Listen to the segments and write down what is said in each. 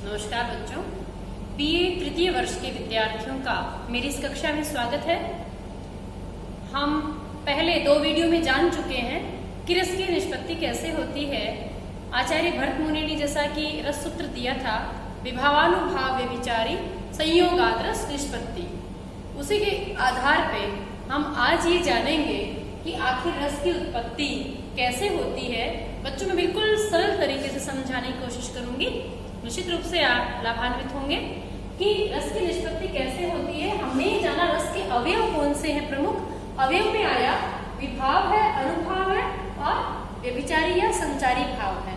नमस्कार बच्चों, बीए तृतीय वर्ष के विद्यार्थियों का मेरी इस कक्षा में स्वागत है। हम पहले 2 वीडियो में जान चुके हैं कि रस की निष्पत्ति कैसे होती है। आचार्य भरत मुनि ने जैसा कि रस सूत्र दिया था, विभावानुभाव व्यभिचारी संयोगाद रस निष्पत्ति, उसी के आधार पे हम आज ये जानेंगे कि आखिर रस की उत्पत्ति कैसे होती है। बच्चों, मैं बिल्कुल सरल तरीके से समझाने की कोशिश करूंगी। निश्चित रूप से आप लाभान्वित होंगे कि रस की निष्पत्ति कैसे होती है। हमने जाना रस के अवयव कौन से हैं। प्रमुख अवयव में आया विभाव है, अनुभाव है और व्यभिचारी या संचारी भाव है।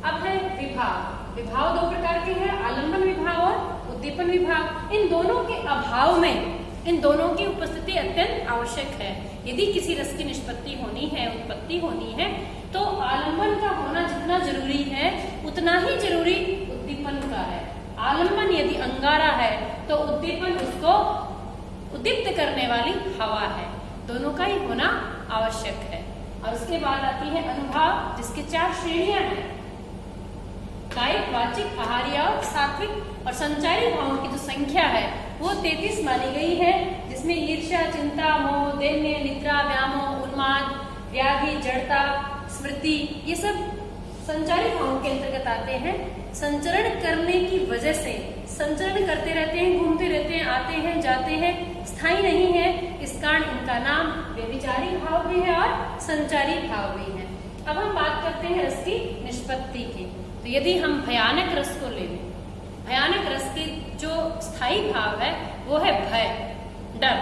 अब है विभाव। विभाव 2 प्रकार के हैं, आलंबन विभाव और उद्दीपन विभाव। इन दोनों के अभाव में इन दोनों की उपस्थिति अत्यंत आवश्यक है। यदि किसी रस की निष्पत्ति होनी है, उत्पत्ति होनी है, तो आलंबन का होना जितना जरूरी है उतना ही जरूरी उद्दीपन का है। आलंबन यदि अंगारा है तो उद्दीपन उसको उद्दीप्त करने वाली हवा है। दोनों का ही होना आवश्यक है। और उसके बाद आती है अनुभाव, जिसके 4 श्रेणियां हैं। कायिक, वाचिक, आहार्य और सात्विक और संचारी भावों की जो संख्या है वो 33 मानी गई है, जिसमें ईर्ष्या, चिंता, मोह, दैन्य, निद्रा, व्यामोह, उन्माद, व्याधि, जड़ता, स्मृति, ये सब संचारी भावों के अंतर्गत आते हैं। संचरण करने की वजह से संचरण करते रहते हैं, घूमते रहते हैं, आते हैं, जाते हैं, स्थायी नहीं है, इस कारण इनका नाम व्यभिचारी भाव भी है और संचारी भाव भी है। अब हम बात करते हैं रस की निष्पत्ति की। तो यदि हम भयानक रस को ले लें, भयानक रस की जो स्थायी भाव है वो है भय, डर।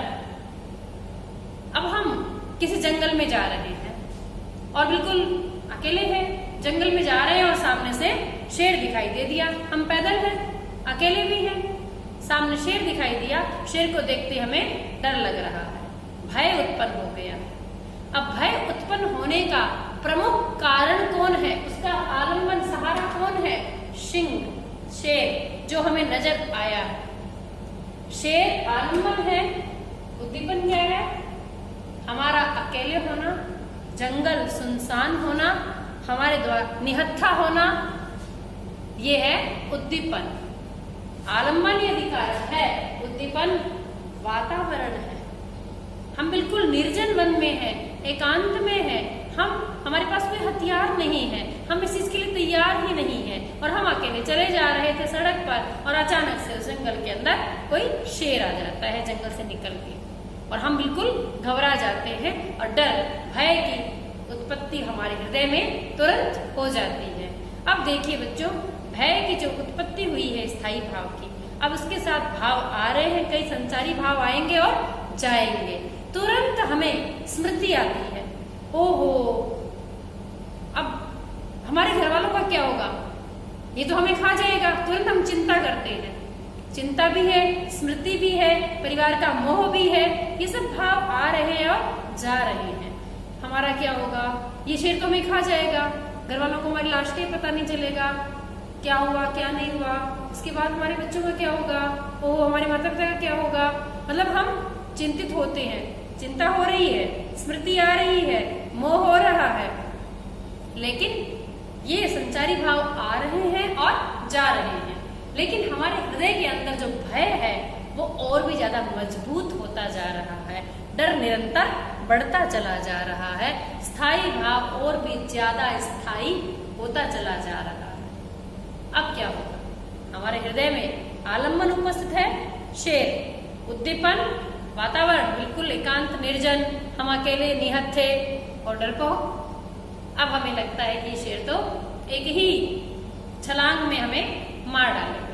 अब हम किसी जंगल में जा रहे हैं और बिल्कुल अकेले हैं, जंगल में जा रहे हैं और सामने से शेर दिखाई दे दिया। हम पैदल हैं, अकेले भी हैं, सामने शेर दिखाई दिया, शेर को देखते हमें डर लग रहा है, भय उत्पन्न हो गया। अब भय उत्पन्न होने का प्रमुख कारण कौन है, उसका आलंबन सहारा कौन है? सिंह, शेर जो हमें नजर आया है। शेर आलंबन है, उद्दीपन क्या है? हमारा अकेले होना, जंगल सुनसान होना, हमारे द्वारा निहत्था होना, ये है उद्दीपन। आलंबन यदि कारण है, उद्दीपन वातावरण है। हम बिल्कुल निर्जन वन में हैं, एकांत में हैं, हमारे पास कोई हथियार नहीं है, हम इस चीज के लिए तैयार ही नहीं है और हम अकेले चले जा रहे थे सड़क पर और अचानक से उस जंगल के अंदर कोई शेर आ जाता है जंगल से निकल के और हम बिल्कुल घबरा जाते हैं और डर, भय की उत्पत्ति हमारे हृदय में तुरंत हो जाती है। अब देखिए बच्चों, भय की जो उत्पत्ति हुई है स्थायी भाव की, अब उसके साथ भाव आ रहे हैं, कई संचारी भाव आएंगे और जाएंगे। तुरंत हमें स्मृति आती है, ओहो अब हमारे घर वालों का क्या होगा, ये तो हमें खा जाएगा। तुरंत हम चिंता करते हैं, चिंता भी है, स्मृति भी है, परिवार का मोह भी है, ये सब भाव आ रहे हैं और जा रहे हैं। हमारा क्या होगा, ये शेर तो हमें खा जाएगा, घर वालों को हमारी लाश का पता नहीं चलेगा, क्या हुआ क्या नहीं हुआ, इसके बाद हमारे बच्चों का क्या होगा, ओह हमारे माता पिता का क्या होगा। मतलब हम चिंतित होते हैं, चिंता हो रही है, स्मृति आ रही है, मोह हो रहा है, लेकिन ये संचारी भाव आ रहे हैं और जा रहे हैं। लेकिन हमारे हृदय के अंदर जो भय है वो और भी ज्यादा मजबूत होता जा रहा है, डर निरंतर बढ़ता चला जा रहा है, स्थायी भाव और भी ज्यादा स्थायी होता चला जा रहा है। अब क्या होगा, हमारे हृदय में आलंबन उपस्थित है, शेर, उद्दीपन, वातावरण बिल्कुल एकांत निर्जन, हम अकेले निहत्थे और डरपोक। अब हमें लगता है कि शेर तो एक ही छलांग में हमें मार डालेगा।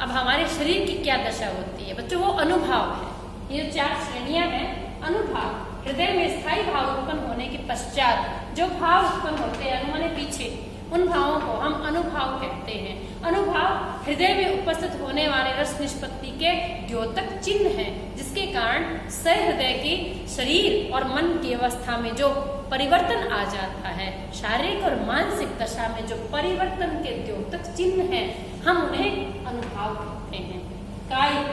अब हमारे शरीर की क्या दशा होती है बच्चों, वो अनुभाव है। ये जो 4 श्रेणियां हैं, अनुभाव, हृदय में स्थायी भाव उत्पन्न होने के पश्चात जो भाव उत्पन्न होते हैं अनुमाने पीछे, उन भावों को हम अनुभाव कहते हैं। अनुभाव हृदय में उपस्थित होने वाले रस निष्पत्ति के द्योतक चिन्ह हैं, जिसके कारण सहृदय की शरीर और मन की अवस्था में जो परिवर्तन आ जाता है, शारीरिक और मानसिक दशा में जो परिवर्तन के द्योतक चिन्ह हैं, हम उन्हें अनुभाव कहते हैं। कायिक,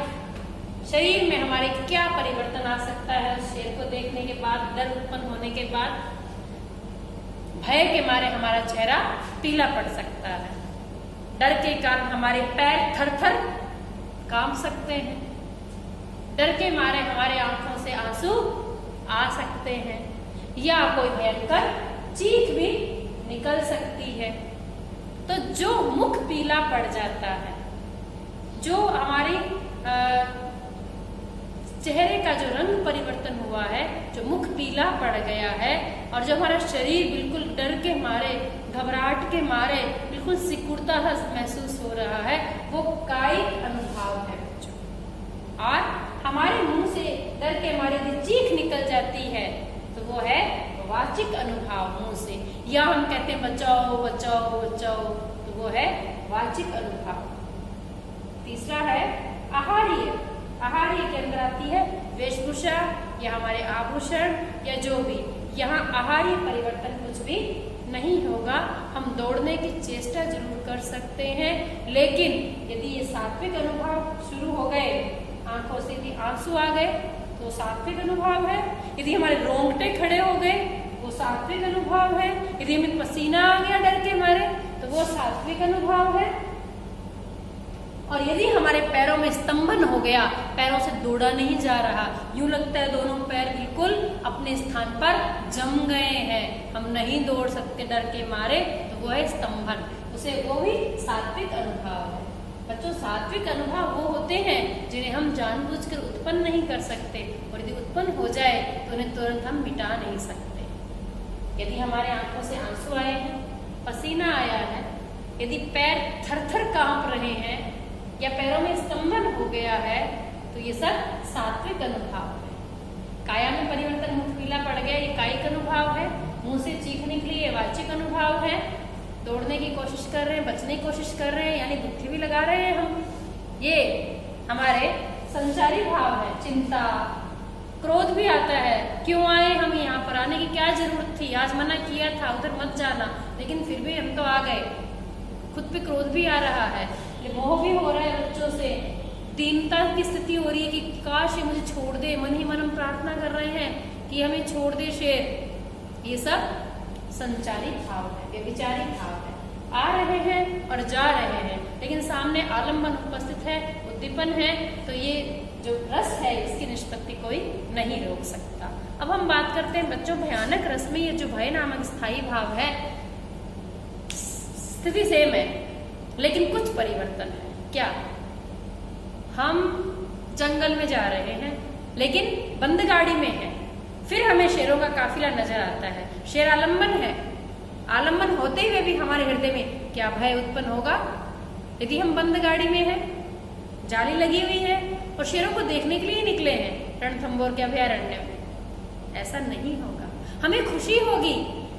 शरीर में हमारे क्या परिवर्तन आ सकता है उस शेर को देखने के बाद, डर उत्पन्न होने के बाद, भय के मारे हमारा चेहरा पीला पड़ सकता है। डर के कारण हमारे पैर थर थर कांप सकते हैं, डर के मारे हमारे आंखों से आंसू आ सकते हैं, या कोई भयंकर चीख भी निकल सकती है। तो जो मुख पीला पड़ जाता है, जो हमारी चेहरे का जो रंग परिवर्तन हुआ है, जो मुख पीला पड़ गया है और जो हमारा शरीर बिल्कुल डर के मारे, घबराहट के मारे बिल्कुल सिकुड़ता महसूस हो रहा है, वो कायिक अनुभव है बच्चों। और हमारे मुंह से डर के मारे यदि चीख निकल जाती है तो वो है वाचिक अनुभव मुंह से, या हम कहते हैं बचाओ बचाओ बचाओ, तो वो है वाचिक अनुभव। तीसरा है आहार्य। आहार्य के अंदर आती है वेशभूषा या हमारे आभूषण या जो भी। यहाँ आहार्य परिवर्तन कुछ भी नहीं होगा। हम दौड़ने की चेष्टा जरूर कर सकते हैं, लेकिन यदि ये सात्विक अनुभव शुरू हो गए, आंखों से यदि आंसू आ गए तो सात्विक अनुभव है, यदि हमारे रोंगटे खड़े हो गए वो सात्विक अनुभव है, यदि हमें पसीना आ गया डर के मारे तो वो सात्विक अनुभव है, और यदि हमारे पैरों में स्तंभन हो गया, पैरों से दौड़ा नहीं जा रहा, यूं लगता है दोनों पैर बिल्कुल अपने स्थान पर जम गए हैं, हम नहीं दौड़ सकते डर के मारे, तो वो है स्तंभन, उसे वो भी सात्विक अनुभव है। बच्चों, सात्विक अनुभव वो होते हैं जिन्हें हम जानबूझकर उत्पन्न नहीं कर सकते, और यदि उत्पन्न हो जाए तो उन्हें तुरंत हम मिटा नहीं सकते। यदि हमारे आंखों से आंसू आए हैं, पसीना आया है, यदि पैर थर-थर कांप रहे हैं या पैरों में स्तंभन हो गया है, तो ये सब सात्विक अनुभव है। काया में परिवर्तन, मुख पीला पड़ गया, ये कायिक अनुभव है। मुंह से चीख निकली, ये वाचिक अनुभव है। दौड़ने की कोशिश कर रहे हैं, बचने की कोशिश कर रहे हैं, यानी बुद्धि भी लगा रहे हैं हम, ये हमारे संचारी भाव है। चिंता, क्रोध भी आता है, क्यों आए हम यहाँ पर, आने की क्या जरूरत थी, आज मना किया था उधर मत जाना, लेकिन फिर भी हम तो आ गए। खुद पे क्रोध भी आ रहा है, मोह भी हो रहा है बच्चों से, दीनता की स्थिति हो रही है कि काश ये मुझे छोड़ दे, मन ही मन हम प्रार्थना कर रहे हैं कि हमें छोड़ दे शेर। ये सब संचारी भाव है, व्यभिचारी भाव है, आ रहे हैं और जा रहे हैं, लेकिन सामने आलम्बन उपस्थित है, उद्दीपन है, तो ये जो रस है इसकी निष्पत्ति कोई नहीं रोक सकता। अब हम बात करते हैं बच्चों भयानक रस में, ये जो भय नामक स्थायी भाव है, स्थिति सेम है लेकिन कुछ परिवर्तन है। क्या? हम जंगल में जा रहे हैं लेकिन बंद गाड़ी में है, फिर हमें शेरों का काफिला नजर आता है, शेर आलम्बन है, आलम्बन होते हुए भी हमारे हृदय में क्या भय उत्पन्न होगा? यदि हम बंद गाड़ी में हैं, जाली लगी हुई है और शेरों को देखने के लिए निकले हैं रणथंभौर के अभयारण्य में, ऐसा नहीं होगा। हमें खुशी होगी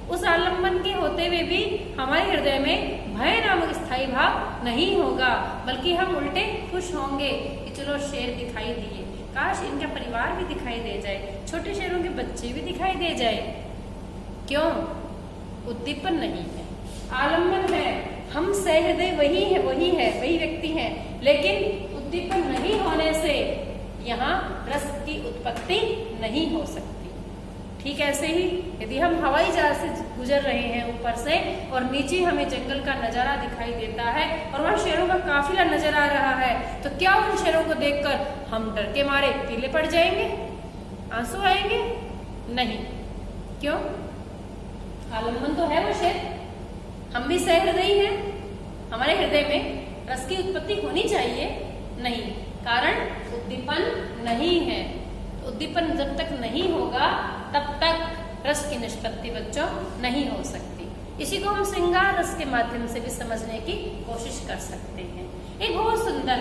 उस आलम्बन के होते हुए भी हमारे हृदय में भय नामक स्थायी भाव नहीं होगा, बल्कि हम उल्टे खुश होंगे कि चलो शेर दिखाई दिए, काश इनका परिवार भी दिखाई दे जाए, छोटे शेरों के बच्चे भी दिखाई दे जाए। क्यों? उद्दीपन नहीं है, आलम्बन है, हम सहृदय वही व्यक्ति है, लेकिन उद्दीपन नहीं होने से यहाँ रस की उत्पत्ति नहीं हो सकती। ठीक ऐसे ही यदि हम हवाई जहाज से गुजर रहे हैं ऊपर से और नीचे हमें जंगल का नजारा दिखाई देता है और वहाँ शेरों का काफिला नजर आ रहा है, तो क्या उन शेरों को देखकर हम डर के मारे पीले पड़ जाएंगे, आंसू आएंगे? नहीं। क्यों? आलम्बन तो है वो शेर, हम भी सहृदयी हैं, हमारे हृदय में रस की उत्पत्ति होनी चाहिए, नहीं, कारण उद्दीपन नहीं है। उद्दीपन जब तक नहीं होगा तब तक रस की निष्पत्ति बच्चों नहीं हो सकती। इसी को हम श्रृंगार रस के माध्यम से भी समझने की कोशिश कर सकते हैं। एक बहुत सुंदर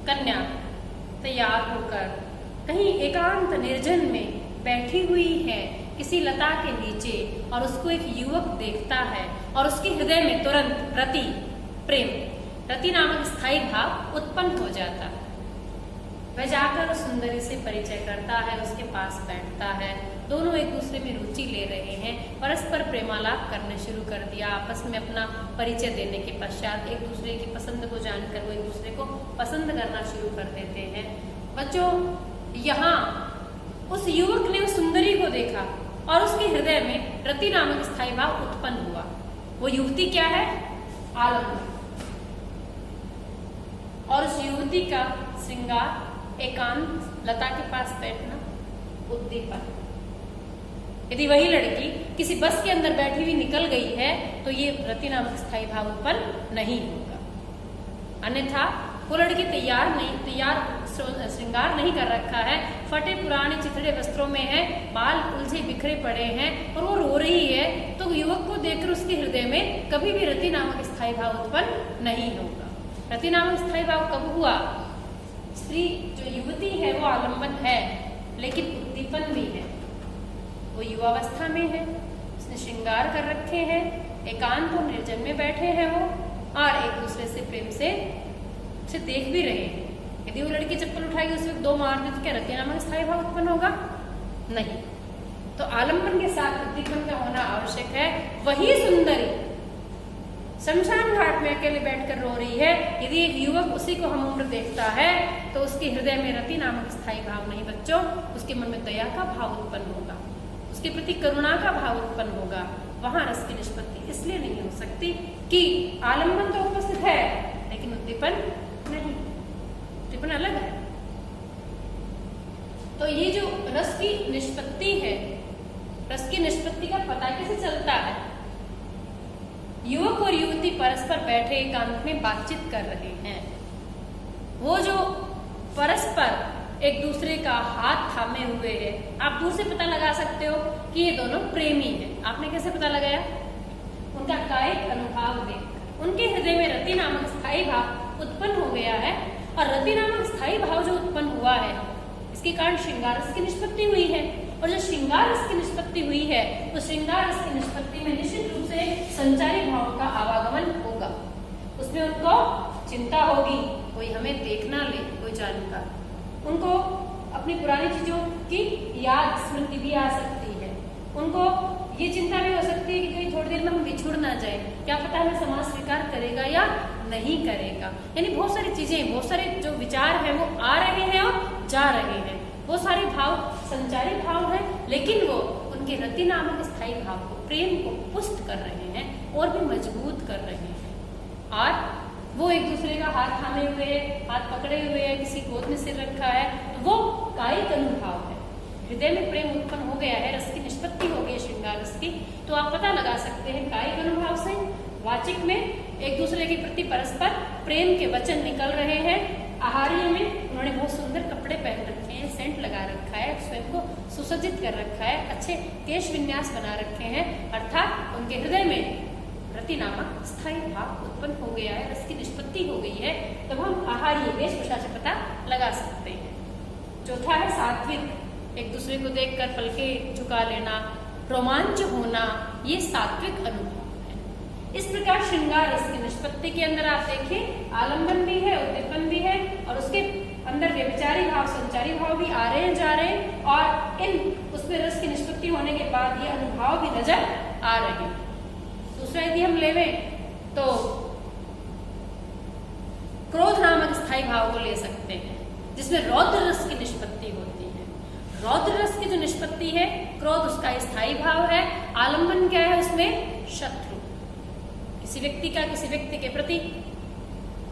कन्या तैयार होकर कहीं एकांत निर्जन में बैठी हुई है किसी लता के नीचे, और उसको एक युवक देखता है और उसके हृदय में तुरंत रति, प्रेम, रति नामक स्थायी भाव उत्पन्न हो जाता है। वह जाकर उस सुंदरी से परिचय करता है, उसके पास बैठता है, दोनों एक दूसरे में रुचि ले रहे हैं, परस्पर प्रेमालाप करने शुरू कर दिया। आपस में अपना परिचय देने के पश्चात एक दूसरे की पसंद को जानकर वो एक दूसरे को पसंद करना शुरू कर देते हैं। बच्चों, यहाँ उस युवक ने उस सुंदरी को देखा और उसके हृदय में रति नामक स्थायी भाव उत्पन्न हुआ। वो युवती क्या है? आलम्बन। और उस युवती का श्रृंगार एकांत लता के पास बैठना उद्दीपन। यदि वही लड़की किसी बस के अंदर बैठी हुई निकल गई है तो ये रति नामक स्थायी भाव उत्पन्न नहीं होगा। अन्यथा वो लड़की तैयार श्रृंगार नहीं कर रखा है, फटे पुराने चिथड़े वस्त्रों में है, बाल उलझे बिखरे पड़े हैं और वो रो रही है, तो युवक को देखकर उसके हृदय में कभी भी रति नामक स्थायी भाव उत्पन्न नहीं होगा। रति नामक स्थायी भाव कब हुआ? स्त्री जो युवती है वो आलंबन है लेकिन उद्दीपन भी है। वो युवावस्था में है, उसने श्रृंगार कर रखे हैं, एकांत और निर्जन में बैठे हैं वो, और एक दूसरे से प्रेम से देख भी रहे हैं। यदि वो लड़की चप्पल उठाएगी उस वक्त दो मार दे तो क्या रति नामक स्थायी भाव उत्पन्न होगा? नहीं। तो आलंबन के साथ उद्दीपन का होना आवश्यक है। वही सुंदरी शमशान घाट में अकेले बैठकर रो रही है, यदि एक युवक उसी को हमउम्र देखता है तो उसके हृदय में रति नामक स्थायी भाव नहीं बच्चों, उसके मन में दया का भाव उत्पन्न होगा, उसके प्रति करुणा का भाव उत्पन्न होगा। वहां रस की निष्पत्ति इसलिए नहीं हो सकती कि आलंबन तो उपस्थित है लेकिन उद्दीपन नहीं, उद्दीपन अलग है। तो ये जो रस की निष्पत्ति है, रस की निष्पत्ति का पता कैसे चलता है? युवक और युवती परस्पर बैठे एकांत में बातचीत कर रहे हैं। वो जो परस्पर एक दूसरे का हाथ थामे हुए है, आप दूर से पता लगा सकते हो कि ये दोनों प्रेमी हैं। आपने कैसे पता लगाया? उनका कायिक अनुभाव देखकर उनके हृदय में रति नामक स्थायी भाव उत्पन्न हो गया है। और रति नामक स्थायी भाव जो उत्पन्न हुआ है इसके कारण श्रृंगार रस की निष्पत्ति हुई है। और जो श्रृंगार रस की निष्पत्ति हुई है तो श्रृंगार रस की निष्पत्ति में निश्चित रूप से संचारी भाव का आवागमन होगा। उसमें उनको चिंता होगी, कोई हमें देखना ले, कोई जानकर। उनको अपनी पुरानी चीजों की याद स्मृति भी आ सकती है। उनको ये चिंता भी हो सकती है कि कहीं थोड़ी देर में हम बिछुड़ ना जाए, क्या पता हमें समाज स्वीकार करेगा या नहीं करेगा। यानी बहुत सारी चीजें, बहुत सारे जो विचार हैं वो आ रहे हैं और जा रहे हैं। वो सारे भाव संचारी भाव हैं, लेकिन वो उनके रति नामक स्थायी भाव को, प्रेम को पुष्ट कर रहे हैं और भी मजबूत कर रहे हैं। और वो एक दूसरे का हाथ थामे हुए है, हाथ पकड़े हुए है, किसी गोद में सिर रखा है, तो वो कायिक अनुभाव है। हृदय में प्रेम उत्पन्न हो गया है, रस की निष्पत्ति हो गई है श्रृंगार रस की। तो आप पता लगा सकते हैं कायिक अनुभाव से, वाचिक में एक दूसरे के प्रति परस्पर प्रेम के वचन निकल रहे हैं। आहार्य में उन्होंने बहुत सुंदर कपड़े पहन रखे हैं, सेंट लगा रखा है, स्वयं को सुसज्जित कर रखा है, अच्छे केश विन्यास बना रखे हैं, अर्थात उनके हृदय में रति नामक स्थायी भाव उत्पन्न हो गया है, रस की निष्पत्ति हो गई है। तब हम आहार्य वेशभूषा से पता लगा सकते हैं। चौथा है सात्विक, एक दूसरे को देखकर पलके झुका लेना, रोमांच होना, ये सात्विक अनुभव है। इस प्रकार श्रृंगार रस की निष्पत्ति के अंदर आप देखिए आलंबन भी है, उद्दीपन भी है, और उसके अंदर व्यभिचारी भाव, संचारी भाव भी आ रहे हैं, जा रहे हैं, और इन उसमें रस की निष्पत्ति होने के बाद ये अनुभाव भी नजर आ रहे हैं। दूसरा यदि हम लेवें तो क्रोध नामक स्थायी भाव को ले सकते हैं, जिसमें रौद्र रस की निष्पत्ति होती है। रौद्र रस की जो निष्पत्ति है, क्रोध उसका स्थायी भाव है। आलंबन क्या है उसमें? शत्रु। किसी व्यक्ति का किसी व्यक्ति के प्रति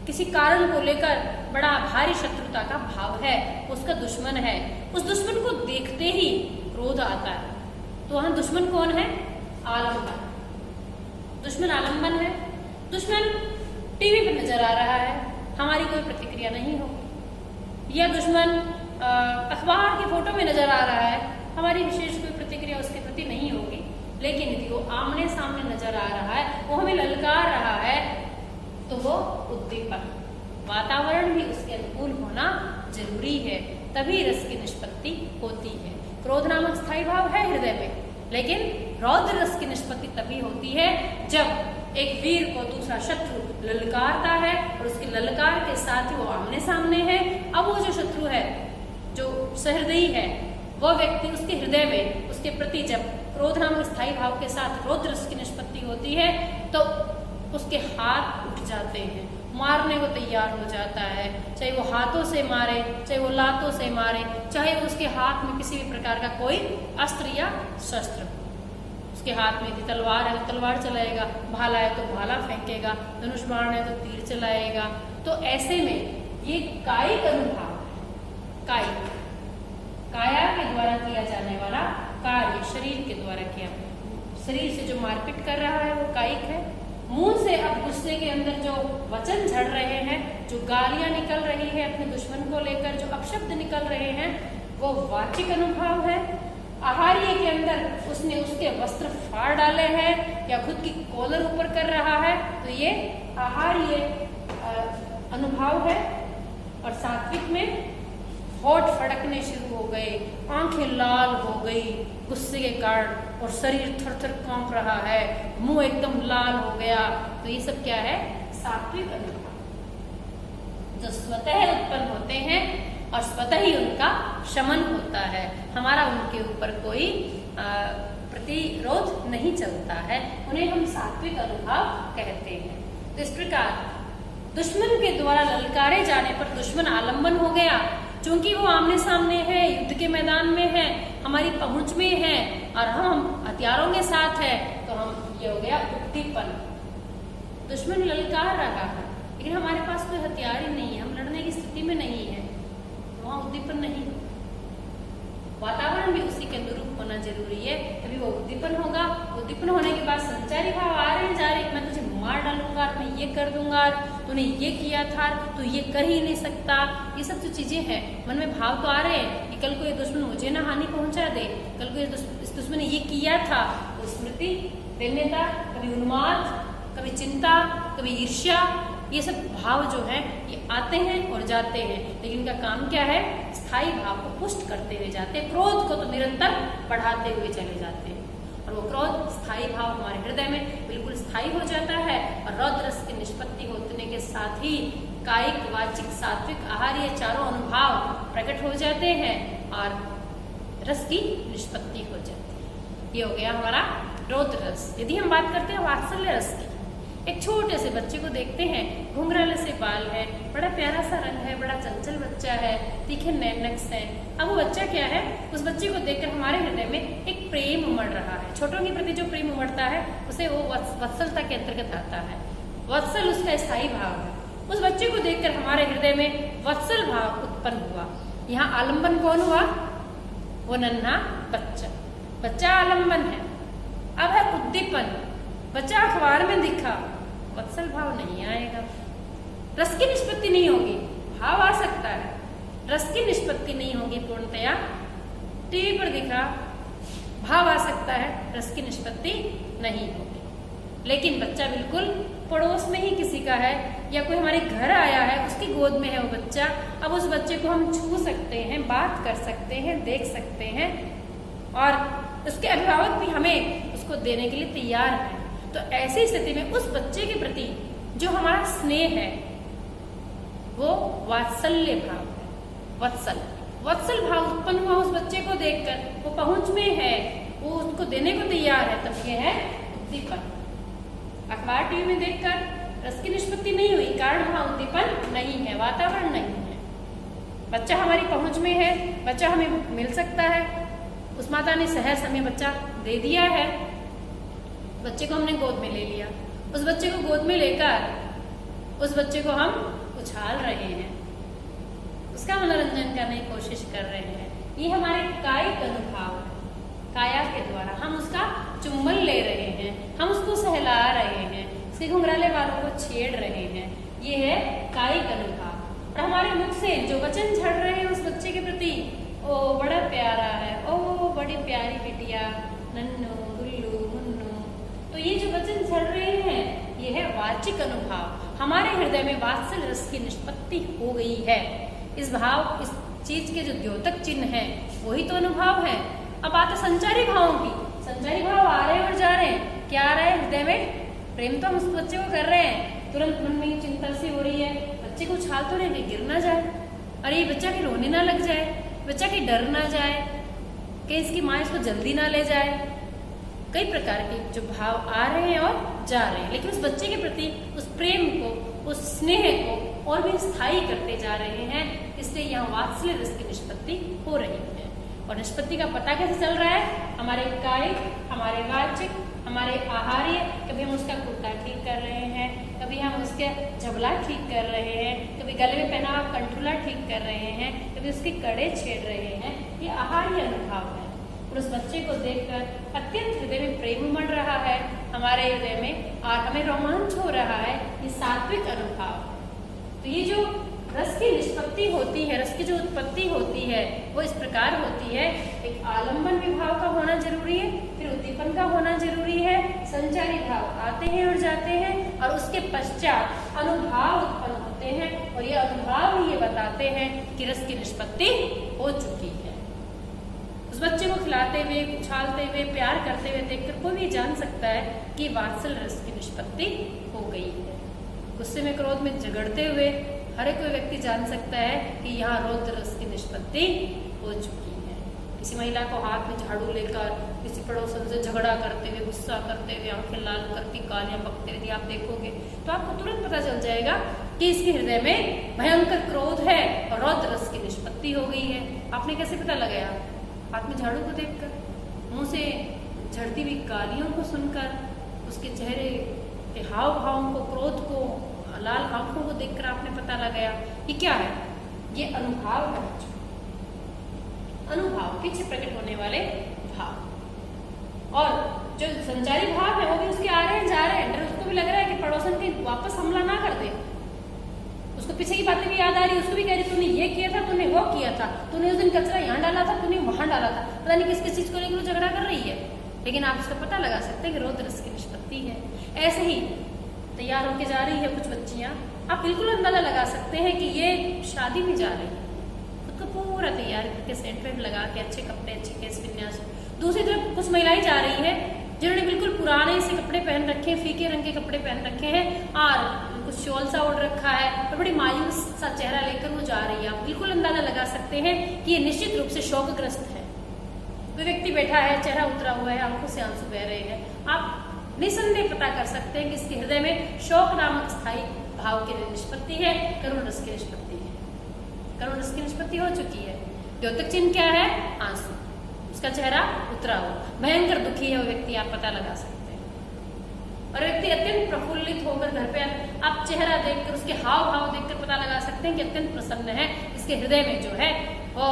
किसी कारण को लेकर बड़ा भारी शत्रुता का भाव है, उसका दुश्मन है, उस दुश्मन को देखते ही क्रोध आता है। तो वहां दुश्मन कौन है? आलंबन। दुश्मन आलंबन है। दुश्मन टीवी पर नजर आ रहा है, हमारी कोई प्रतिक्रिया नहीं होगी, या दुश्मन अखबार की फोटो में नजर आ रहा है, हमारी विशेष कोई प्रतिक्रिया उसके प्रति नहीं होगी। लेकिन यदि वो आमने सामने नजर आ रहा है, वो हमें ललकार रहा है, तो वो उद्दीपन, वातावरण भी उसके अनुकूल होना जरूरी है, तभी रस की निष्पत्ति होती है। क्रोध नामक स्थायी भाव है हृदय में, लेकिन रौद्र रस की निष्पत्ति तभी होती है जब एक वीर को दूसरा शत्रु ललकारता है और उसकी ललकार के साथ ही वो आमने सामने है। अब वो जो शत्रु है, जो सहृदयी है, वह व्यक्ति उसके हृदय में उसके प्रति जब क्रोध नामक स्थायी भाव के साथ रौद्र रस की निष्पत्ति होती है तो उसके हाथ उठ जाते हैं, मारने को तैयार हो जाता है। चाहे वो हाथों से मारे, चाहे वो लातों से मारे, चाहे वो उसके हाथ में किसी भी प्रकार का कोई अस्त्र या शस्त्र, उसके हाथ में यदि तलवार है तो तलवार चलाएगा, भाला है तो भाला फेंकेगा, धनुष बाण है तो तीर चलाएगा। तो ऐसे में ये कायिक अनुभाव है। कायिक, काया के द्वारा किया जाने वाला कार्य, शरीर के द्वारा किया, शरीर से जो मारपीट कर रहा है वो कायिक है। मुंह से अब गुस्से के अंदर जो वचन झड़ रहे हैं, जो गालियां निकल रही है अपने दुश्मन को लेकर, जो अपशब्द निकल रहे हैं, वो वाचिक अनुभाव है। आहार्य के अंदर उसने उसके वस्त्र फाड़ डाले हैं या खुद की कॉलर ऊपर कर रहा है, तो ये आहार्य अनुभाव है। और सात्विक में होठ फड़कने शुरू हो गए, आंखें लाल हो गई गुस्से के कारण, और शरीर थर-थर कांप रहा है, मुंह एकदम लाल हो गया। तो ये सब क्या है? सात्विक अनुभाव, जो स्वतः उत्पन्न होते हैं और स्वतः ही उनका शमन होता है। हमारा उनके ऊपर कोई प्रतिरोध नहीं चलता है, उन्हें हम सात्विक अनुभाव कहते हैं। तो इस प्रकार दुश्मन के द्वारा ललकारे जाने पर दुश्मन आलंबन हो गया, क्योंकि वो आमने सामने है, युद्ध के मैदान में है, हमारी पहुंच में है और हम हथियारों के साथ है, तो हम ये हो गया उद्दीपन। दुश्मन ललकार रहा है लेकिन हमारे पास कोई हथियार ही नहीं है, हम लड़ने की स्थिति में नहीं है, वहां उद्दीपन नहीं। वातावरण भी उसी के अनुरूप होना जरूरी है, तभी वो उद्दीपन होगा। उद्दीपन होने के बाद संचारी भाव आ रहे हैं, जा रहे, मैं तुझे मार डालूंगा, मैं ये कर दूंगा, तूने ये किया था, तू ये कर ही नहीं सकता, ये सब जो चीजें हैं मन में भाव तो आ रहे हैं कि कल को ये दुश्मन मुझे ना हानि पहुंचा दे, कल को इस दुश्मन ने ये किया था। तो स्मृति, देन्यता, कभी उन्माद, कभी चिंता, कभी ईर्ष्या, ये सब भाव जो है ये आते हैं और जाते हैं, लेकिन इनका काम क्या है? स्थायी भाव को पुष्ट करते हुए जाते हैं, क्रोध को तो निरंतर बढ़ाते हुए चले जाते हैं, और वो क्रोध स्थायी भाव हमारे हृदय में बिल्कुल स्थायी हो जाता है। और रौद्र रस की निष्पत्ति होने के साथ ही कायिक, वाचिक, सात्विक, आहार्य चारों अनुभाव प्रकट हो जाते हैं और रस की निष्पत्ति हो जाती है। ये हो गया हमारा रौद्र रस। यदि हम बात करते हैं वात्सल्य रस की, एक छोटे से बच्चे को देखते हैं, घुंघराले से बाल है, बड़ा प्यारा सा रंग है, बड़ा चंचल बच्चा है, तीखे नैनक्स है। अब वो बच्चा क्या है? उस बच्चे को देखकर हमारे हृदय में एक प्रेम उमड़ रहा है। छोटों के प्रति जो प्रेम उमड़ता है उसे वो वत्सलता के अंतर्गत आता है। वत्सल उसका स्थायी भाव है। उस बच्चे को देखकर हमारे हृदय में वत्सल भाव उत्पन्न हुआ। यहाँ आलम्बन कौन हुआ? वो नन्हा बच्चा, बच्चा आलम्बन है। अब है उद्दीपन, बच्चा अखबार में दिखा, वत्सल भाव नहीं आएगा, रस की निष्पत्ति नहीं होगी। भाव आ सकता है, रस की निष्पत्ति नहीं होगी पूर्णतया। टीवी पर दिखा, भाव आ सकता है, रस की निष्पत्ति नहीं होगी। लेकिन बच्चा बिल्कुल पड़ोस में ही किसी का है या कोई हमारे घर आया है, उसकी गोद में है वो बच्चा, अब उस बच्चे को हम छू सकते हैं, बात कर सकते हैं, देख सकते हैं, और उसके अभिभावक भी हमें उसको देने के लिए तैयार हैं। तो ऐसी स्थिति में उस बच्चे के प्रति जो हमारा स्नेह है वो वात्सल्य भाव है। वत्सल भाव उत्पन्न हुआ उस बच्चे को देखकर, वो पहुंच में है, वो उसको देने को तैयार है, तब ये है उद्दीपन। अखबार टीवी में देखकर रस की निष्पत्ति नहीं हुई, कारण वहां उद्दीपन नहीं है, वातावरण नहीं है। बच्चा हमारी पहुंच में है, बच्चा हमें मिल सकता है, उस माता ने सहज समय बच्चा दे दिया है, बच्चे को हमने गोद में ले लिया, उस बच्चे को गोद में लेकर उस बच्चे को हम उछाल रहे हैं, उसका मनोरंजन करने की कोशिश कर रहे हैं। ये हमारे कायिक अनुभाव है। काया के द्वारा हम उसका चुंबन ले रहे हैं, हम उसको सहला रहे हैं, उसके घुंघराले बालों को छेड़ रहे हैं, ये है कायिक अनुभाव। और हमारे मुख से जो वचन झड़ रहे हैं उस बच्चे के प्रति, ओ बड़ा प्यारा है, ओ बड़ी प्यारी बिटिया, नन्नू गुल्लू मुन्नू, तो ये जो वचन झड़ रहे हैं ये है वाचिक अनुभाव। हमारे हृदय में वात्सल्य रस की निष्पत्ति हो गई है। इस भाव, इस चीज के जो द्योतक चिन्ह है वही तो अनुभाव है। अब बात है संचारी भावों की। संचारी भाव आ रहे हैं और जा रहे हैं। क्या आ रहा है हृदय में? प्रेम तो हम उस बच्चे को कर रहे हैं, तुरंत मन में चिंता सी हो रही है, बच्चे को उछाल तो रहे गिर ना जाए, अरे ये बच्चा के रोने ना लग जाए, बच्चा के डर ना जाए, कहीं इसकी माँ इसको जल्दी ना ले जाए। कई प्रकार के जो भाव आ रहे हैं और जा रहे हैं, लेकिन उस बच्चे के प्रति उस प्रेम को, उस स्नेह को और भी स्थायी करते जा रहे हैं। इसलिए यहाँ वात्सल्य रस की निष्पत्ति हो रही है। और निष्पत्ति का पता कैसे चल रहा है? हमारे कायिक, हमारे वाचिक, हमारे आहार्य, कभी हम उसका कुर्ता ठीक कर रहे हैं, कभी हम उसके उसके जबला ठीक कर रहे हैं, कभी गले में पहना हुआ कंठुला ठीक कर रहे हैं, कभी उसके कड़े छेड़ रहे हैं। ये आहार्य अनुभाव है और उस बच्चे को देखकर अत्यंत हृदय में प्रेम उमड़ रहा है हमारे हृदय में, और हमें रोमांच हो रहा है। ये सात्विक अनुभाव। तो ये जो रस की निष्पत्ति होती है, रस की जो उत्पत्ति होती है वो इस प्रकार होती है। एक आलंबन विभाव का होना जरूरी है, फिर उद्दीपन का होना जरूरी है, संचारी भाव आते हैं और जाते हैं, और उसके पश्चात अनुभाव उत्पन्न होते हैं, और ये अनुभाव ही ये बताते हैं कि रस की निष्पत्ति हो चुकी है। उस बच्चे को खिलाते हुए, उछालते हुए, प्यार करते हुए देखकर कोई भी जान सकता है कि वात्सल्य रस की निष्पत्ति हो गई है। गुस्से में, क्रोध में झगड़ते हुए हर एक कोई व्यक्ति जान सकता है कि यहाँ रौद्र रस की निष्पत्ति हो चुकी है। किसी महिला को हाथ में झाड़ू लेकर किसी पड़ोसन से झगड़ा करते हुए, गुस्सा करते हुए, आंखें लाल करके गालियां बकते हुए आप देखोगे तो आपको तुरंत पता चल जाएगा कि इसके हृदय में भयंकर क्रोध है और रौद्र रस की निष्पत्ति हो गई है। आपने कैसे पता लगाया? हाथ में झाड़ू को देखकर, मुंह से झड़ती हुई गालियों को सुनकर, उसके चेहरे के हाव भावों को, क्रोध को, लाल आंखों को देखकर आपने पता लगाया। ये क्या है? ये अनुभाव है। अनुभाव, पीछे प्रकट होने वाले भाव। और जो संचारी भाव है वो भी उसके आ रहे हैं, जा रहे हैं। डर उसको भी लग रहा है कि पड़ोसन के वापस हमला ना कर दे। उसको पीछे की बातें भी याद आ रही है, उसको भी कह रही तूने ये किया था, तूने वो किया था, तूने उस दिन कचरा यहाँ डाला था, तूने वहां डाला था, पता नहीं किस किस चीज को लेकर वो झगड़ा कर रही है। लेकिन आप उसका पता लगा सकते हैं कि रौद्र रस की निष्पत्ति है। ऐसे ही तैयार होके जा रही है कुछ बच्चियां, आप बिल्कुल अंदाजा लगा सकते हैं कि ये शादी में जा रही है, खुद को पूरा तैयार करके सेंट वेंट लगा के, अच्छे कपड़े, अच्छे केस विन्यास। दूसरी तरफ कुछ महिलाएं जा रही है जिन्होंने बिल्कुल पुराने से कपड़े पहन रखे हैं, फीके रंग के कपड़े पहन रखे हैं और कुछ शॉल सा ओढ़ रखा है और बड़ी मायूस सा चेहरा लेकर वो जा रही है। आप बिल्कुल अंदाजा लगा सकते हैं कि ये निश्चित रूप से शोकग्रस्त है। कोई व्यक्ति बैठा है, चेहरा उतरा हुआ है, आंखों से आंसू बह रहे हैं। आप निसंदेह पता कर सकते हैं कि इसके हृदय में शोक नामक स्थायी भाव की निष्पत्ति है, करुण रस की निष्पत्ति है। करुण रस की निष्पत्ति हो चुकी है। द्योतक चिन्ह क्या है? आंसू। उसका चेहरा उतरा हुआ, भयंकर दुखी है वो व्यक्ति, आप पता लगा सकते हैं। और व्यक्ति अत्यंत प्रफुल्लित होकर घर पे, आप चेहरा देखकर, उसके हाव भाव देखकर पता लगा सकते हैं कि अत्यंत प्रसन्न है। इसके हृदय में जो है वो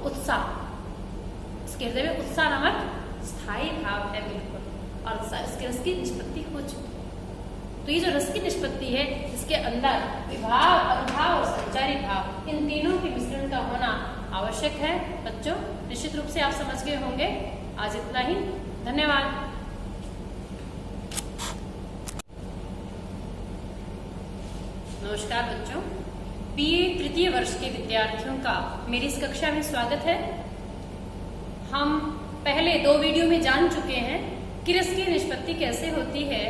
उत्साह, इसके हृदय में उत्साह नामक स्थायी भाव है बिल्कुल, और इसके रस की निष्पत्ति हो चुकी है। तो ये जो रस की निष्पत्ति है, इसके अंदर विभाव, अनुभाव और संचारी भाव, इन तीनों के मिश्रण का होना आवश्यक है। बच्चों, निश्चित रूप से आप समझ गए होंगे। आज इतना ही, धन्यवाद। नमस्कार बच्चों, बीए तृतीय वर्ष के विद्यार्थियों का मेरी इस कक्षा में स्वागत है। हम पहले 2 वीडियो में जान चुके हैं कि रस की निष्पत्ति कैसे होती है।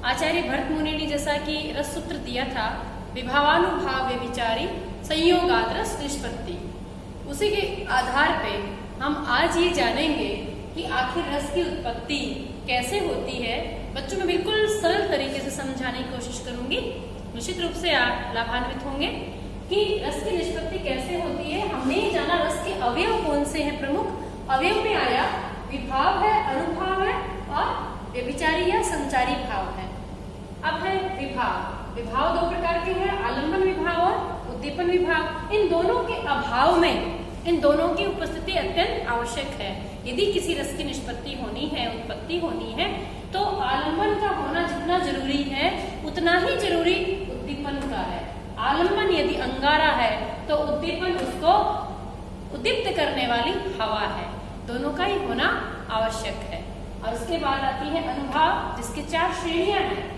आचार्य भरत मुनि ने जैसा कि रस सूत्र दिया था, विभावानुभाव व्यभिचारी संयोगाद रस निष्पत्ति, उसी के आधार पे हम आज ये जानेंगे कि आखिर रस की उत्पत्ति कैसे होती है। बच्चों, मैं बिल्कुल सरल तरीके से समझाने की कोशिश करूंगी। निश्चित रूप से आप लाभान्वित होंगे कि रस की निष्पत्ति कैसे होती है। हमने ये जाना रस के अवयव कौन से हैं। प्रमुख अवयव में आया विभाव है, अनुभाव है और व्यभिचारी या संचारी भाव है। अब है विभाव। विभाव 2 प्रकार के हैं, आलंबन विभाव और उद्दीपन विभाव। इन दोनों के अभाव में इन दोनों की उपस्थिति अत्यंत आवश्यक है। यदि किसी रस की निष्पत्ति होनी है, उत्पत्ति होनी है, तो आलंबन का होना जितना जरूरी है उतना ही जरूरी उद्दीपन का है। आलंबन यदि अंगारा है तो उद्दीपन उसको उद्दीप्त करने वाली हवा है। दोनों का ही होना आवश्यक है। और उसके बाद आती है अनुभाव, जिसके 4 श्रेणियां हैं।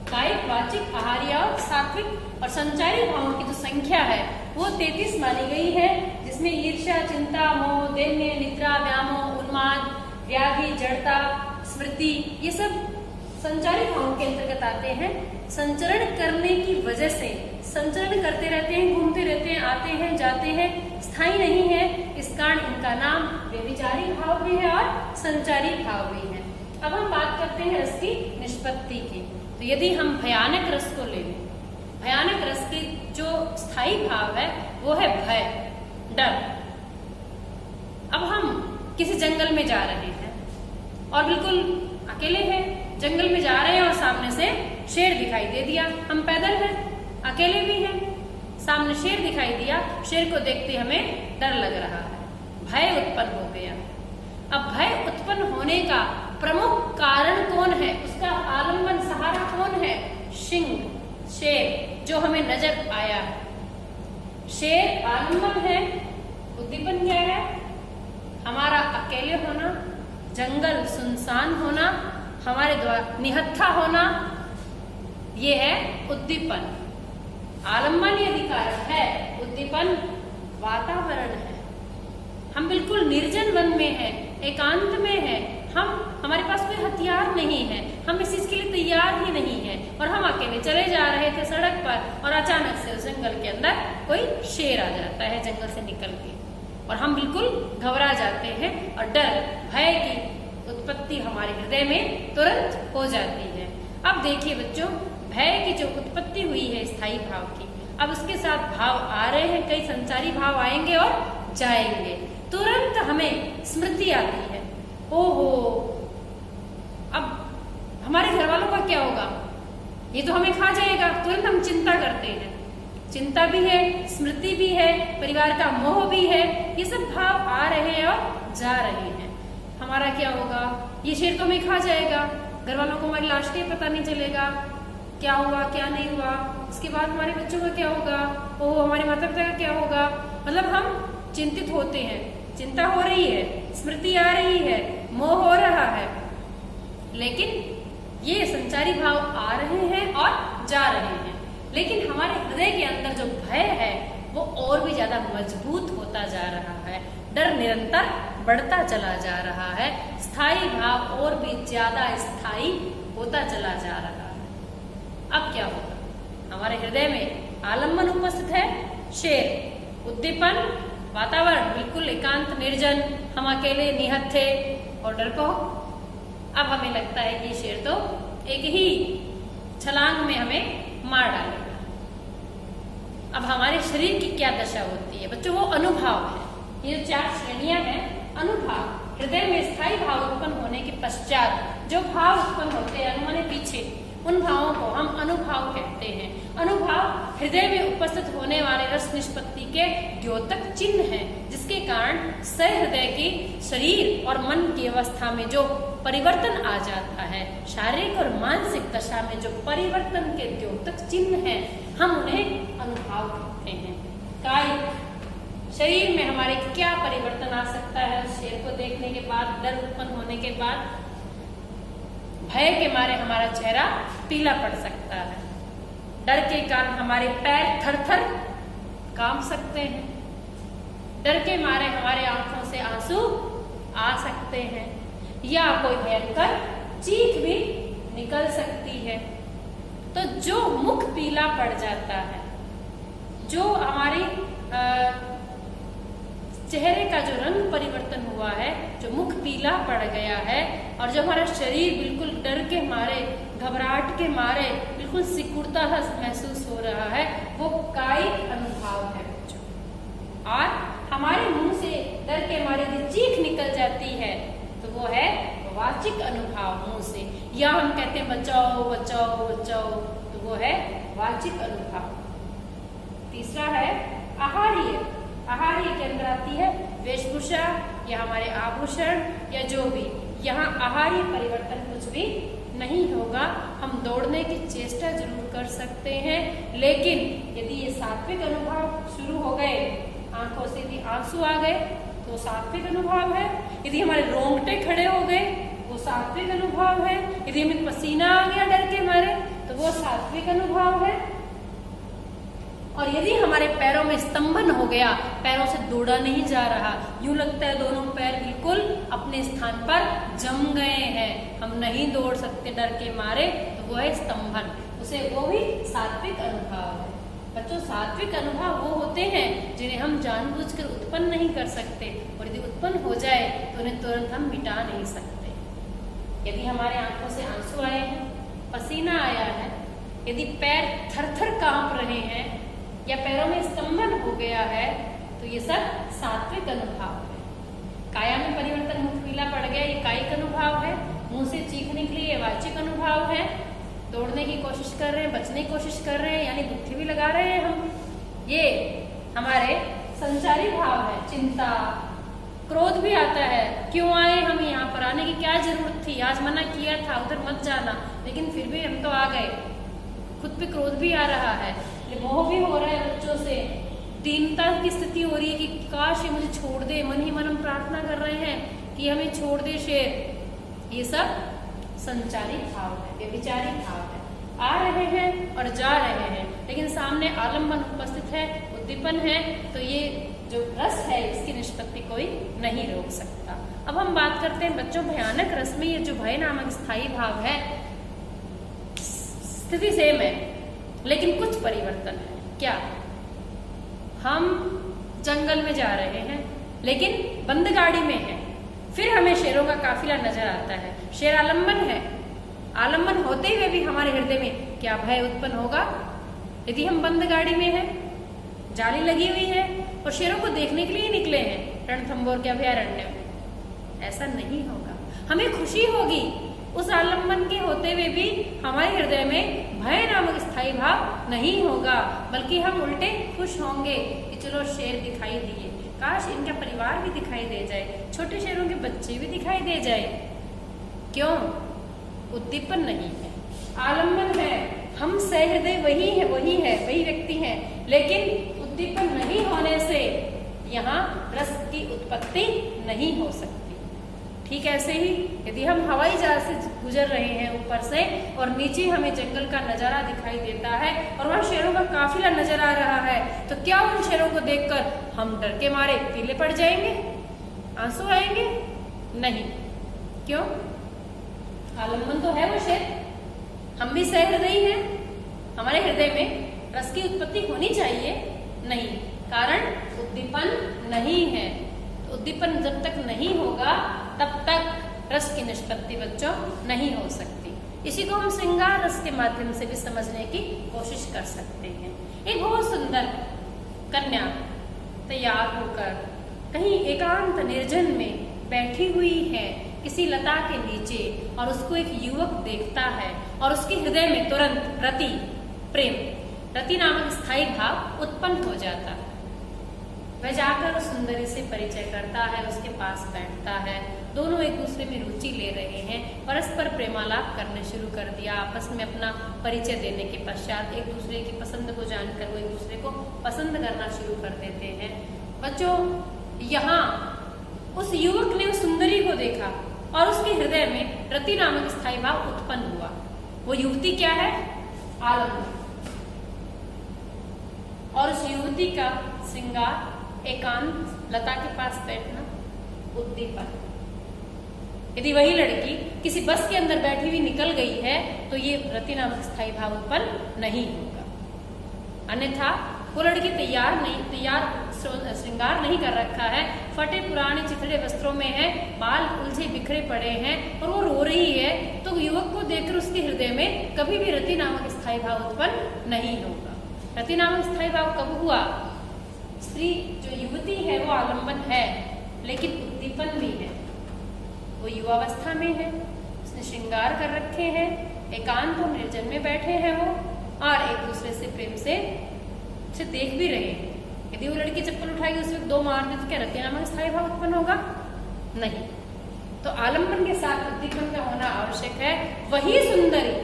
कायिक, वाचिक, आहार्य और सात्विक। और संचारी भावों की जो संख्या है वो 33 मानी गई है, जिसमें ईर्ष्या, चिंता, मोह, दैन्य, निद्रा, व्यामोह, उन्माद, व्याधि, जड़ता, स्मृति, ये सब संचारी भावों के अंतर्गत आते हैं। संचरण करने की वजह से संचरण करते रहते हैं, घूमते रहते हैं, आते हैं, जाते हैं, स्थायी नहीं है। इस कारण इनका नाम व्यभिचारी भाव भी है और संचारी भाव भी है। अब हम बात करते हैं रस की निष्पत्ति की। तो यदि हम भयानक रस को ले लें, भयानक रस की जो स्थायी भाव है वो है भय, डर। अब हम किसी जंगल में जा रहे हैं और बिल्कुल अकेले हैं, जंगल में जा रहे हैं और सामने से शेर दिखाई दे दिया, हम पैदल हैं, अकेले भी हैं, सामने शेर दिखाई दिया, शेर को देखते हमें डर लग रहा है, भय उत्पन्न हो गया। अब भय उत्पन्न होने का प्रमुख कारण कौन है, उसका आलम्बन सहारा कौन है? सिंह, शेर जो हमें नजर आया। शेर आलम्बन है, उद्दीपन क्या है? हमारा अकेले होना, जंगल सुनसान होना, हमारे द्वारा निहत्था होना, ये है उद्दीपन। आलम्बन यदि कारण है, उद्दीपन वातावरण है। हम बिल्कुल निर्जन वन में हैं, एकांत में हैं, हमारे पास कोई हथियार नहीं है, हम इस चीज के लिए तैयार ही नहीं है, और हम अकेले चले जा रहे थे सड़क पर और अचानक से उस जंगल के अंदर कोई शेर आ जाता है जंगल से निकल के, और हम बिल्कुल घबरा जाते हैं और डर, भय की उत्पत्ति हमारे हृदय में तुरंत हो जाती है। अब देखिए बच्चों, भय की जो उत्पत्ति हुई है स्थायी भाव की, अब उसके साथ भाव आ रहे हैं, कई संचारी भाव आएंगे और जाएंगे, तुरंत हमें स्मृति आती है, ओहो अब हमारे घर वालों का क्या होगा, ये तो हमें खा जाएगा, तुरंत हम चिंता करते हैं। चिंता भी है, स्मृति भी है, परिवार का मोह भी है, ये सब भाव आ रहे हैं और जा रहे हैं। हमारा क्या होगा, ये शेर तो हमें खा जाएगा, घर वालों को हमारी लाश का ही पता नहीं चलेगा, क्या हुआ क्या नहीं हुआ, उसके बाद हमारे बच्चों का क्या होगा, ओह हमारे माता पिता का क्या होगा, मतलब हम चिंतित होते हैं, चिंता हो रही है, स्मृति आ रही है, मोह हो रहा है, लेकिन ये संचारी भाव आ रहे हैं और जा रहे हैं। लेकिन हमारे हृदय के अंदर जो भय है वो और भी ज्यादा मजबूत होता जा रहा है, डर निरंतर बढ़ता चला जा रहा है, स्थायी भाव और भी ज्यादा स्थायी होता चला जा रहा है। अब क्या होगा, हमारे हृदय में आलम्बन उपस्थित है, शेर, उद्दीपन, वातावरण बिल्कुल एकांत निर्जन, हम अकेले निहत्थे और डरपोक। अब हमें लगता है कि शेर तो एक ही छलांग में हमें मार डालेगा। अब हमारे शरीर की क्या दशा होती है बच्चों, वो अनुभव है। ये जो 4 श्रेणियां हैं, अनुभव, हृदय में स्थायी भाव उत्पन्न होने के पश्चात जो भाव उत्पन्न होते हैं अनुमाने पीछे, उन भावों को हम अनुभाव कहते हैं। अनुभाव हृदय में उपस्थित होने वाले रस निष्पत्ति के द्योतक चिन्ह हैं, जिसके कारण सहृदय की शरीर और मन की अवस्था में जो परिवर्तन आ जाता है, शारीरिक और मानसिक दशा में जो परिवर्तन के द्योतक चिन्ह हैं, हम उन्हें अनुभाव कहते हैं। कायिक शरीर में हमारे क्या परिवर्तन आ सकता है, शेर को देखने के बाद, डर उत्पन्न होने के बाद, भय के मारे हमारा चेहरा पीला पड़ सकता है, डर के कारण हमारे पैर थर-थर कांप सकते हैं, डर के मारे हमारे आंखों से आंसू आ सकते हैं, या कोई भयंकर चीख भी निकल सकती है। तो जो मुख पीला पड़ जाता है, जो हमारी चेहरे का जो रंग परिवर्तन हुआ है, जो मुख पीला पड़ गया है, और जो हमारा शरीर बिल्कुल डर के मारे, घबराहट के मारे बिल्कुल सिकुड़ता महसूस हो रहा है, वो कायिक अनुभाव है बच्चों। और हमारे मुंह से डर के मारे यदि चीख निकल जाती है तो वो है वाचिक अनुभाव मुंह से, या हम कहते हैं बचाओ बचाओ बचाओ, तो वो है वाचिक अनुभाव। तीसरा है आहार्य। आहार्य के अंदर आती है वेशभूषा या हमारे आभूषण या जो भी, यहाँ आहार्य परिवर्तन कुछ भी नहीं होगा। हम दौड़ने की चेष्टा जरूर कर सकते हैं, लेकिन यदि ये सात्विक अनुभव शुरू हो गए, आंखों से यदि आंसू आ गए तो सात्विक अनुभव है, यदि हमारे रोंगटे खड़े हो गए वो सात्विक अनुभव है, यदि हमें पसीना आ गया डर के मारे तो वो सात्विक अनुभव है, और यदि हमारे पैरों में स्तंभन हो गया, पैरों से दौड़ा नहीं जा रहा, यूं लगता है दोनों पैर बिल्कुल अपने स्थान पर जम गए हैं, हम नहीं दौड़ सकते डर के मारे, तो वो है स्तंभन, उसे वो भी सात्विक अनुभव है। बच्चों, सात्विक अनुभव वो होते हैं जिन्हें हम जानबूझकर उत्पन्न नहीं कर सकते, और यदि उत्पन्न हो जाए तो उन्हें तुरंत हम मिटा नहीं सकते। यदि हमारे आंखों से आंसू आए हैं, पसीना आया है, यदि पैर थर-थर कांप रहे हैं या पैरों में स्तंभन हो गया है, तो ये सब सात्विक अनुभव है। काया में परिवर्तन, मुख पीला पड़ गया, ये कायिक अनुभव है। मुंह से चीख निकली, ये वाचिक अनुभव है। तोड़ने की कोशिश कर रहे हैं, बचने की कोशिश कर रहे हैं, यानी बुद्धि भी लगा रहे हैं हम। ये हमारे संचारी भाव है। चिंता, क्रोध भी आता है, क्यों आए हम यहाँ पर, आने की क्या जरूरत थी, आज मना किया था उधर मत जाना, लेकिन फिर भी हम तो आ गए। खुद पे क्रोध भी आ रहा है, मोह भी हो रहा है बच्चों से, दीनता की स्थिति हो रही है कि काश ये मुझे छोड़ दे, मन ही मन हम प्रार्थना कर रहे हैं कि हमें छोड़ दे शेर। ये सब संचारी भाव है, व्यभिचारी भाव है। आ रहे हैं और जा रहे हैं, लेकिन सामने आलम्बन उपस्थित है, उद्दीपन है, तो ये जो रस है इसकी निष्पत्ति कोई नहीं रोक सकता। अब हम बात करते हैं बच्चों, भयानक रस में ये जो भय नामक स्थायी भाव है, स्थिति सेम है लेकिन कुछ परिवर्तन है। क्या? हम जंगल में जा रहे हैं लेकिन बंद गाड़ी में है, फिर हमें शेरों का काफिला नजर आता है, शेर आलम्बन है। आलम्बन होते हुए भी हमारे हृदय में क्या भय उत्पन्न होगा? यदि हम बंद गाड़ी में हैं, जाली लगी हुई है और शेरों को देखने के लिए निकले हैं रणथंभौर के अभयारण्य में, ऐसा नहीं होगा। हमें खुशी होगी उस आलम्बन के होते हुए भी हमारे हृदय में भय नामक स्थायी भाव नहीं होगा, बल्कि हम उल्टे खुश होंगे कि चलो शेर दिखाई दिए, काश इनका परिवार भी दिखाई दे जाए, छोटे शेरों के बच्चे भी दिखाई दे जाए। क्यों? उद्दीपन नहीं है, आलम्बन है, हम सहृदय वही व्यक्ति है, लेकिन उद्दीपन नहीं होने से यहाँ रस की उत्पत्ति नहीं हो सकती। ठीक ऐसे ही यदि हम हवाई जहाज से गुजर रहे हैं ऊपर से और नीचे हमें जंगल का नजारा दिखाई देता है और वहां शेरों का काफिला नजर आ रहा है, तो क्या उन शेरों को देखकर हम डर के मारे पीले पड़ जाएंगे, आंसू आएंगे? नहीं। क्यों? आलम्बन तो है वो शेर, हम भी सहृदयी हैं, हमारे हृदय में रस की उत्पत्ति होनी चाहिए, नहीं, कारण उद्दीपन नहीं है। तो उद्दीपन जब तक नहीं होगा तब तक रस की निष्पत्ति बच्चों नहीं हो सकती। इसी को हम श्रृंगार रस के माध्यम से भी समझने की कोशिश कर सकते हैं। एक बहुत सुंदर कन्या तैयार होकर कहीं एकांत निर्जन में बैठी हुई है किसी लता के नीचे, और उसको एक युवक देखता है और उसके हृदय में तुरंत रति, प्रेम, रति नामक स्थायी भाव उत्पन्न हो जाता है। वह जाकर उस सुंदरी से परिचय करता है, उसके पास बैठता है, दोनों एक दूसरे में रुचि ले रहे हैं, परस्पर प्रेमालाप करने शुरू कर दिया। आपस में अपना परिचय देने के पश्चात एक दूसरे की पसंद को जानकर वो एक दूसरे को पसंद करना शुरू कर देते हैं। बच्चों, यहाँ उस युवक ने उस सुंदरी को देखा और उसके हृदय में रति नामक स्थायी भाव उत्पन्न हुआ। वो युवती क्या है? आलम्बन। और उस युवती का श्रृंगार, एकांत लता के पास बैठना, उद्दीपन। यदि वही लड़की किसी बस के अंदर बैठी हुई निकल गई है तो ये रति नामक स्थायी भाव उत्पन्न नहीं होगा। अन्यथा वो लड़की तैयार श्रृंगार नहीं कर रखा है, फटे पुराने चिथड़े वस्त्रों में है, बाल उलझे बिखरे पड़े हैं और वो रो रही है, तो युवक को देखकर उसके हृदय में कभी भी रति नामक स्थायी भाव उत्पन्न नहीं होगा। रति नामक स्थायी भाव कब हुआ? स्त्री जो युवती है वो आलम्बन है, लेकिन उद्दीपन भी है। वो युवावस्था में है, उसने श्रृंगार कर रखे हैं, एकांत और निर्जन में बैठे हैं वो, और एक दूसरे से प्रेम से देख भी रहे हैं। यदि वो लड़की चप्पल उठाएगी उस वक्त दो मार दे तो क्या रति नामक स्थायी भाव उत्पन्न होगा? नहीं। तो आलम्बन के साथ उद्दीपन का होना आवश्यक है। वही सुंदरी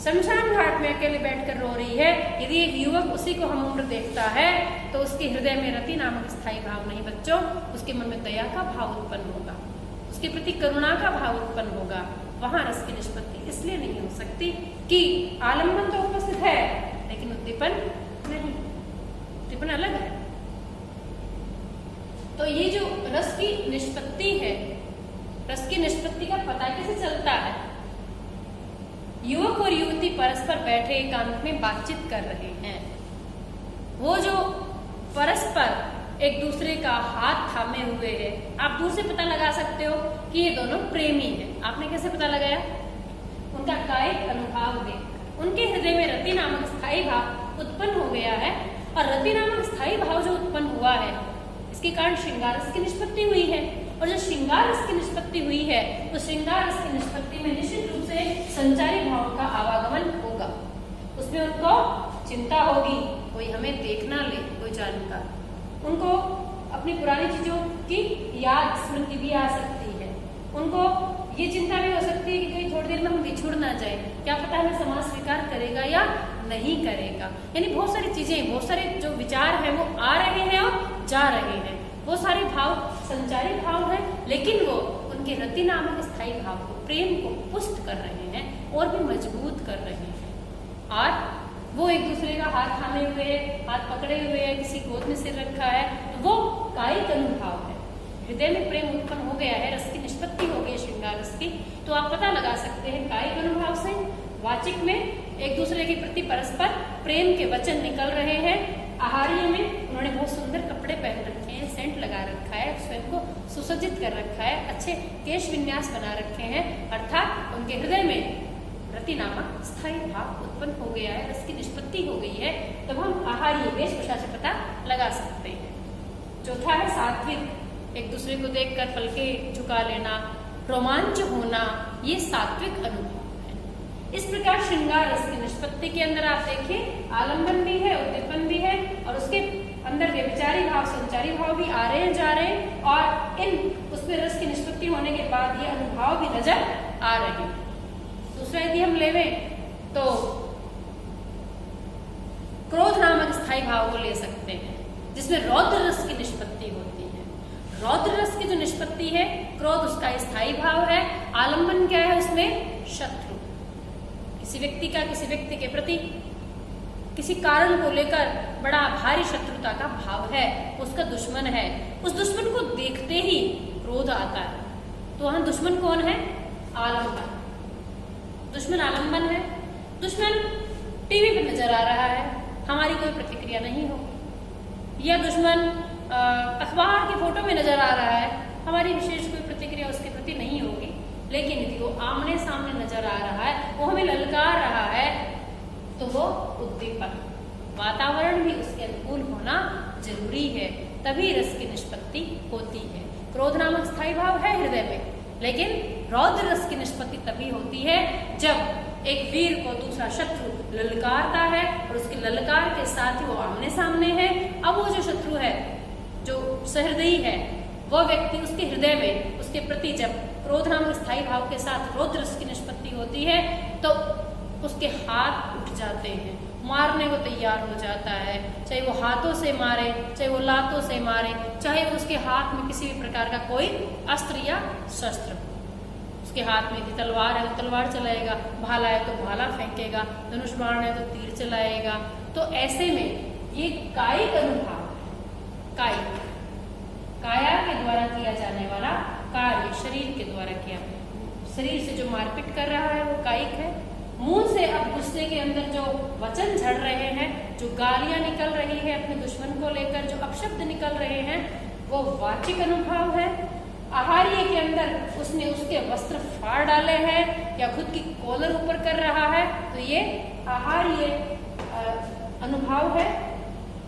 शमशान घाट में अकेले बैठकर रो रही है, यदि एक युवक उसी को हम उम्र देखता है तो उसके हृदय में रति नामक स्थायी भाव नहीं बच्चों, उसके मन में दया का भाव उत्पन्न होगा, उसके प्रति करुणा का भाव उत्पन्न होगा। वहां रस की निष्पत्ति इसलिए नहीं हो सकती कि आलम्बन तो उपस्थित है लेकिन उद्दीपन नहीं, उद्दीपन अलग है। तो ये जो रस की निष्पत्ति है, रस की निष्पत्ति का पता कैसे चलता है? युवक और युवती परस्पर बैठे एकांत में बातचीत कर रहे हैं। वो जो परस्पर एक दूसरे का हाथ थामे हुए है, आप दूर से पता लगा सकते हो कि ये दोनों प्रेमी हैं। आपने कैसे पता लगाया? उनका कायिक अनुभाव देख उनके हृदय में रति नामक स्थायी भाव उत्पन्न हो गया है, और रति नामक स्थायी भाव जो उत्पन्न हुआ है इसके कारण श्रृंगार रस की निष्पत्ति हुई है, और जो श्रृंगार रस की निष्पत्ति हुई है उस श्रृंगार रस की निष्पत्ति में निश्चित रूप से संचारी भाव का आवागमन होगा। उसमें उनको चिंता होगी, कोई हमें देखना ले, कोई जानकार, उनको अपनी पुरानी चीजों की याद स्मृति भी आ सकती है, उनको ये चिंता भी हो सकती है कि कहीं थोड़ी देर में हम बिछुड़ ना जाए, क्या पता हमें समाज स्वीकार करेगा या नहीं करेगा। यानी बहुत सारी चीजें, बहुत सारे जो विचार हैं वो आ रहे हैं और जा रहे हैं। वो सारे भाव संचारी भाव हैं, लेकिन वो उनके रति नामक स्थायी भाव को, प्रेम को पुष्ट कर रहे हैं और भी मजबूत कर रहे हैं। और वो एक दूसरे का हाथ थामे हुए है, हाथ पकड़े हुए है, किसी गोद में सिर रखा है, तो वो कायिक अनुभाव है। हृदय में प्रेम उत्पन्न हो गया है, रस की निष्पत्ति हो गई श्रृंगार रस की, तो आप पता लगा सकते हैं कायिक अनुभाव से। वाचिक में एक दूसरे के प्रति परस्पर प्रेम के वचन निकल रहे हैं। आहार्य में उन्होंने बहुत सुंदर कपड़े पहन रखे हैं, सेंट लगा रखा है, स्वयं को सुसज्जित कर रखा है, अच्छे केश विन्यास बना रखे हैं, अर्थात उनके हृदय में रति नामक स्थायी भाव उत्पन्न हो गया है, रस की निष्पत्ति हो गई है। तब हम आहार्य वेशभूषा से पता लगा सकते हैं। चौथा है सात्विक, एक दूसरे को देखकर पलके झुका लेना, रोमांच होना, ये सात्विक अनुभव है। इस प्रकार श्रृंगार रस की निष्पत्ति के अंदर आप देखिए आलंबन भी है, उद्दीपन भी है, और उसके अंदर व्यभिचारी भाव, संचारी भाव भी आ रहे हैं, जा रहे हैं, और इन उसमें रस की निष्पत्ति होने के बाद ये अनुभाव भी नजर आ रहे हैं। दूसरा यदि हम लेवें तो क्रोध नामक स्थायी भाव को ले सकते हैं, जिसमें रौद्र रस की निष्पत्ति होती है। रौद्र रस की जो निष्पत्ति है, क्रोध उसका स्थायी भाव है। आलंबन क्या है उसमें? शत्रु, किसी व्यक्ति का किसी व्यक्ति के प्रति किसी कारण को लेकर बड़ा भारी शत्रुता का भाव है, उसका दुश्मन है, उस दुश्मन को देखते ही क्रोध आता है। तो वहां दुश्मन कौन है? आलंबन। दुश्मन आलंबन है। दुश्मन टीवी पे नजर आ रहा है, हमारी कोई प्रतिक्रिया नहीं हो, या दुश्मन अखबार की फोटो में नजर आ रहा है, हमारी विशेष कोई प्रतिक्रिया उसके प्रति नहीं होगी। लेकिन यदि वो आमने सामने नजर आ रहा है, वो हमें ललकार रहा है, तो वो उद्दीपन, वातावरण भी उसके अनुकूल होना जरूरी है, तभी रस की निष्पत्ति होती है। क्रोध नामक स्थायी भाव है हृदय में, लेकिन रौद्र रस की निष्पत्ति तभी होती है जब एक वीर को दूसरा शत्रु ललकारता है, और उसकी ललकार के साथ ही वो आमने सामने है। अब वो जो शत्रु है, जो सहृदयी है, वो व्यक्ति उसके हृदय में उसके प्रति जब क्रोध नामक स्थायी भाव के साथ रौद्र रस की निष्पत्ति होती है, तो उसके हाथ उठ जाते हैं, मारने को तैयार हो जाता है, चाहे वो हाथों से मारे, चाहे वो लातों से मारे, चाहे वो उसके हाथ में किसी भी प्रकार का कोई अस्त्र या शस्त्र हो। उसके हाथ में यदि तलवार है तो तलवार चलाएगा, भाला है तो भाला फेंकेगा, धनुष बाण है तो तीर चलाएगा। तो ऐसे में ये कायिक अनुभाव, कायिक, काया के द्वारा किया जाने वाला कार्य, शरीर के द्वारा किया, शरीर से जो मारपीट कर रहा है वो कायिक है। मुंह से अब गुस्से के अंदर जो वचन झड़ रहे हैं, जो गालियां निकल रही है अपने दुश्मन को लेकर, जो अपशब्द निकल रहे हैं, वो वाचिक अनुभाव है। आहार्य के अंदर उसने उसके वस्त्र फाड़ डाले हैं या खुद की कॉलर ऊपर कर रहा है, तो ये आहार्य अनुभाव है।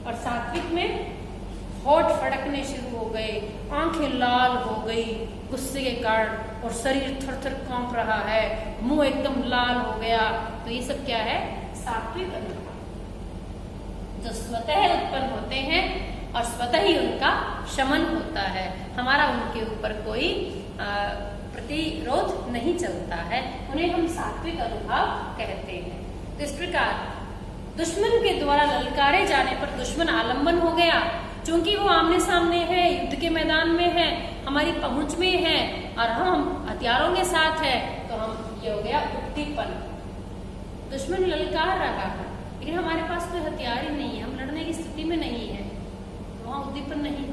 और सात्विक में होठ फड़कने शुरू हो गए, आंखें लाल हो गई गुस्से के कारण, और शरीर थर थर कांप रहा है, मुंह एकदम लाल हो गया। तो ये सब क्या है? सात्विक अनुभाव, जो स्वतः उत्पन्न होते हैं और स्वतः ही उनका शमन होता है। हमारा उनके ऊपर कोई प्रतिरोध नहीं चलता है, उन्हें हम सात्विक अनुभाव कहते हैं। तो इस प्रकार दुश्मन के द्वारा ललकारे जाने पर दुश्मन आलंबन हो गया, क्योंकि वो आमने सामने है, युद्ध के मैदान में है, हमारी पहुंच में है, और हम हथियारों के साथ है, तो हम ये हो गया उद्दीपन। दुश्मन ललकार रहा है, लेकिन हमारे पास कोई हथियार ही नहीं है, हम लड़ने की स्थिति में नहीं है, तो वहां उद्दीपन नहीं।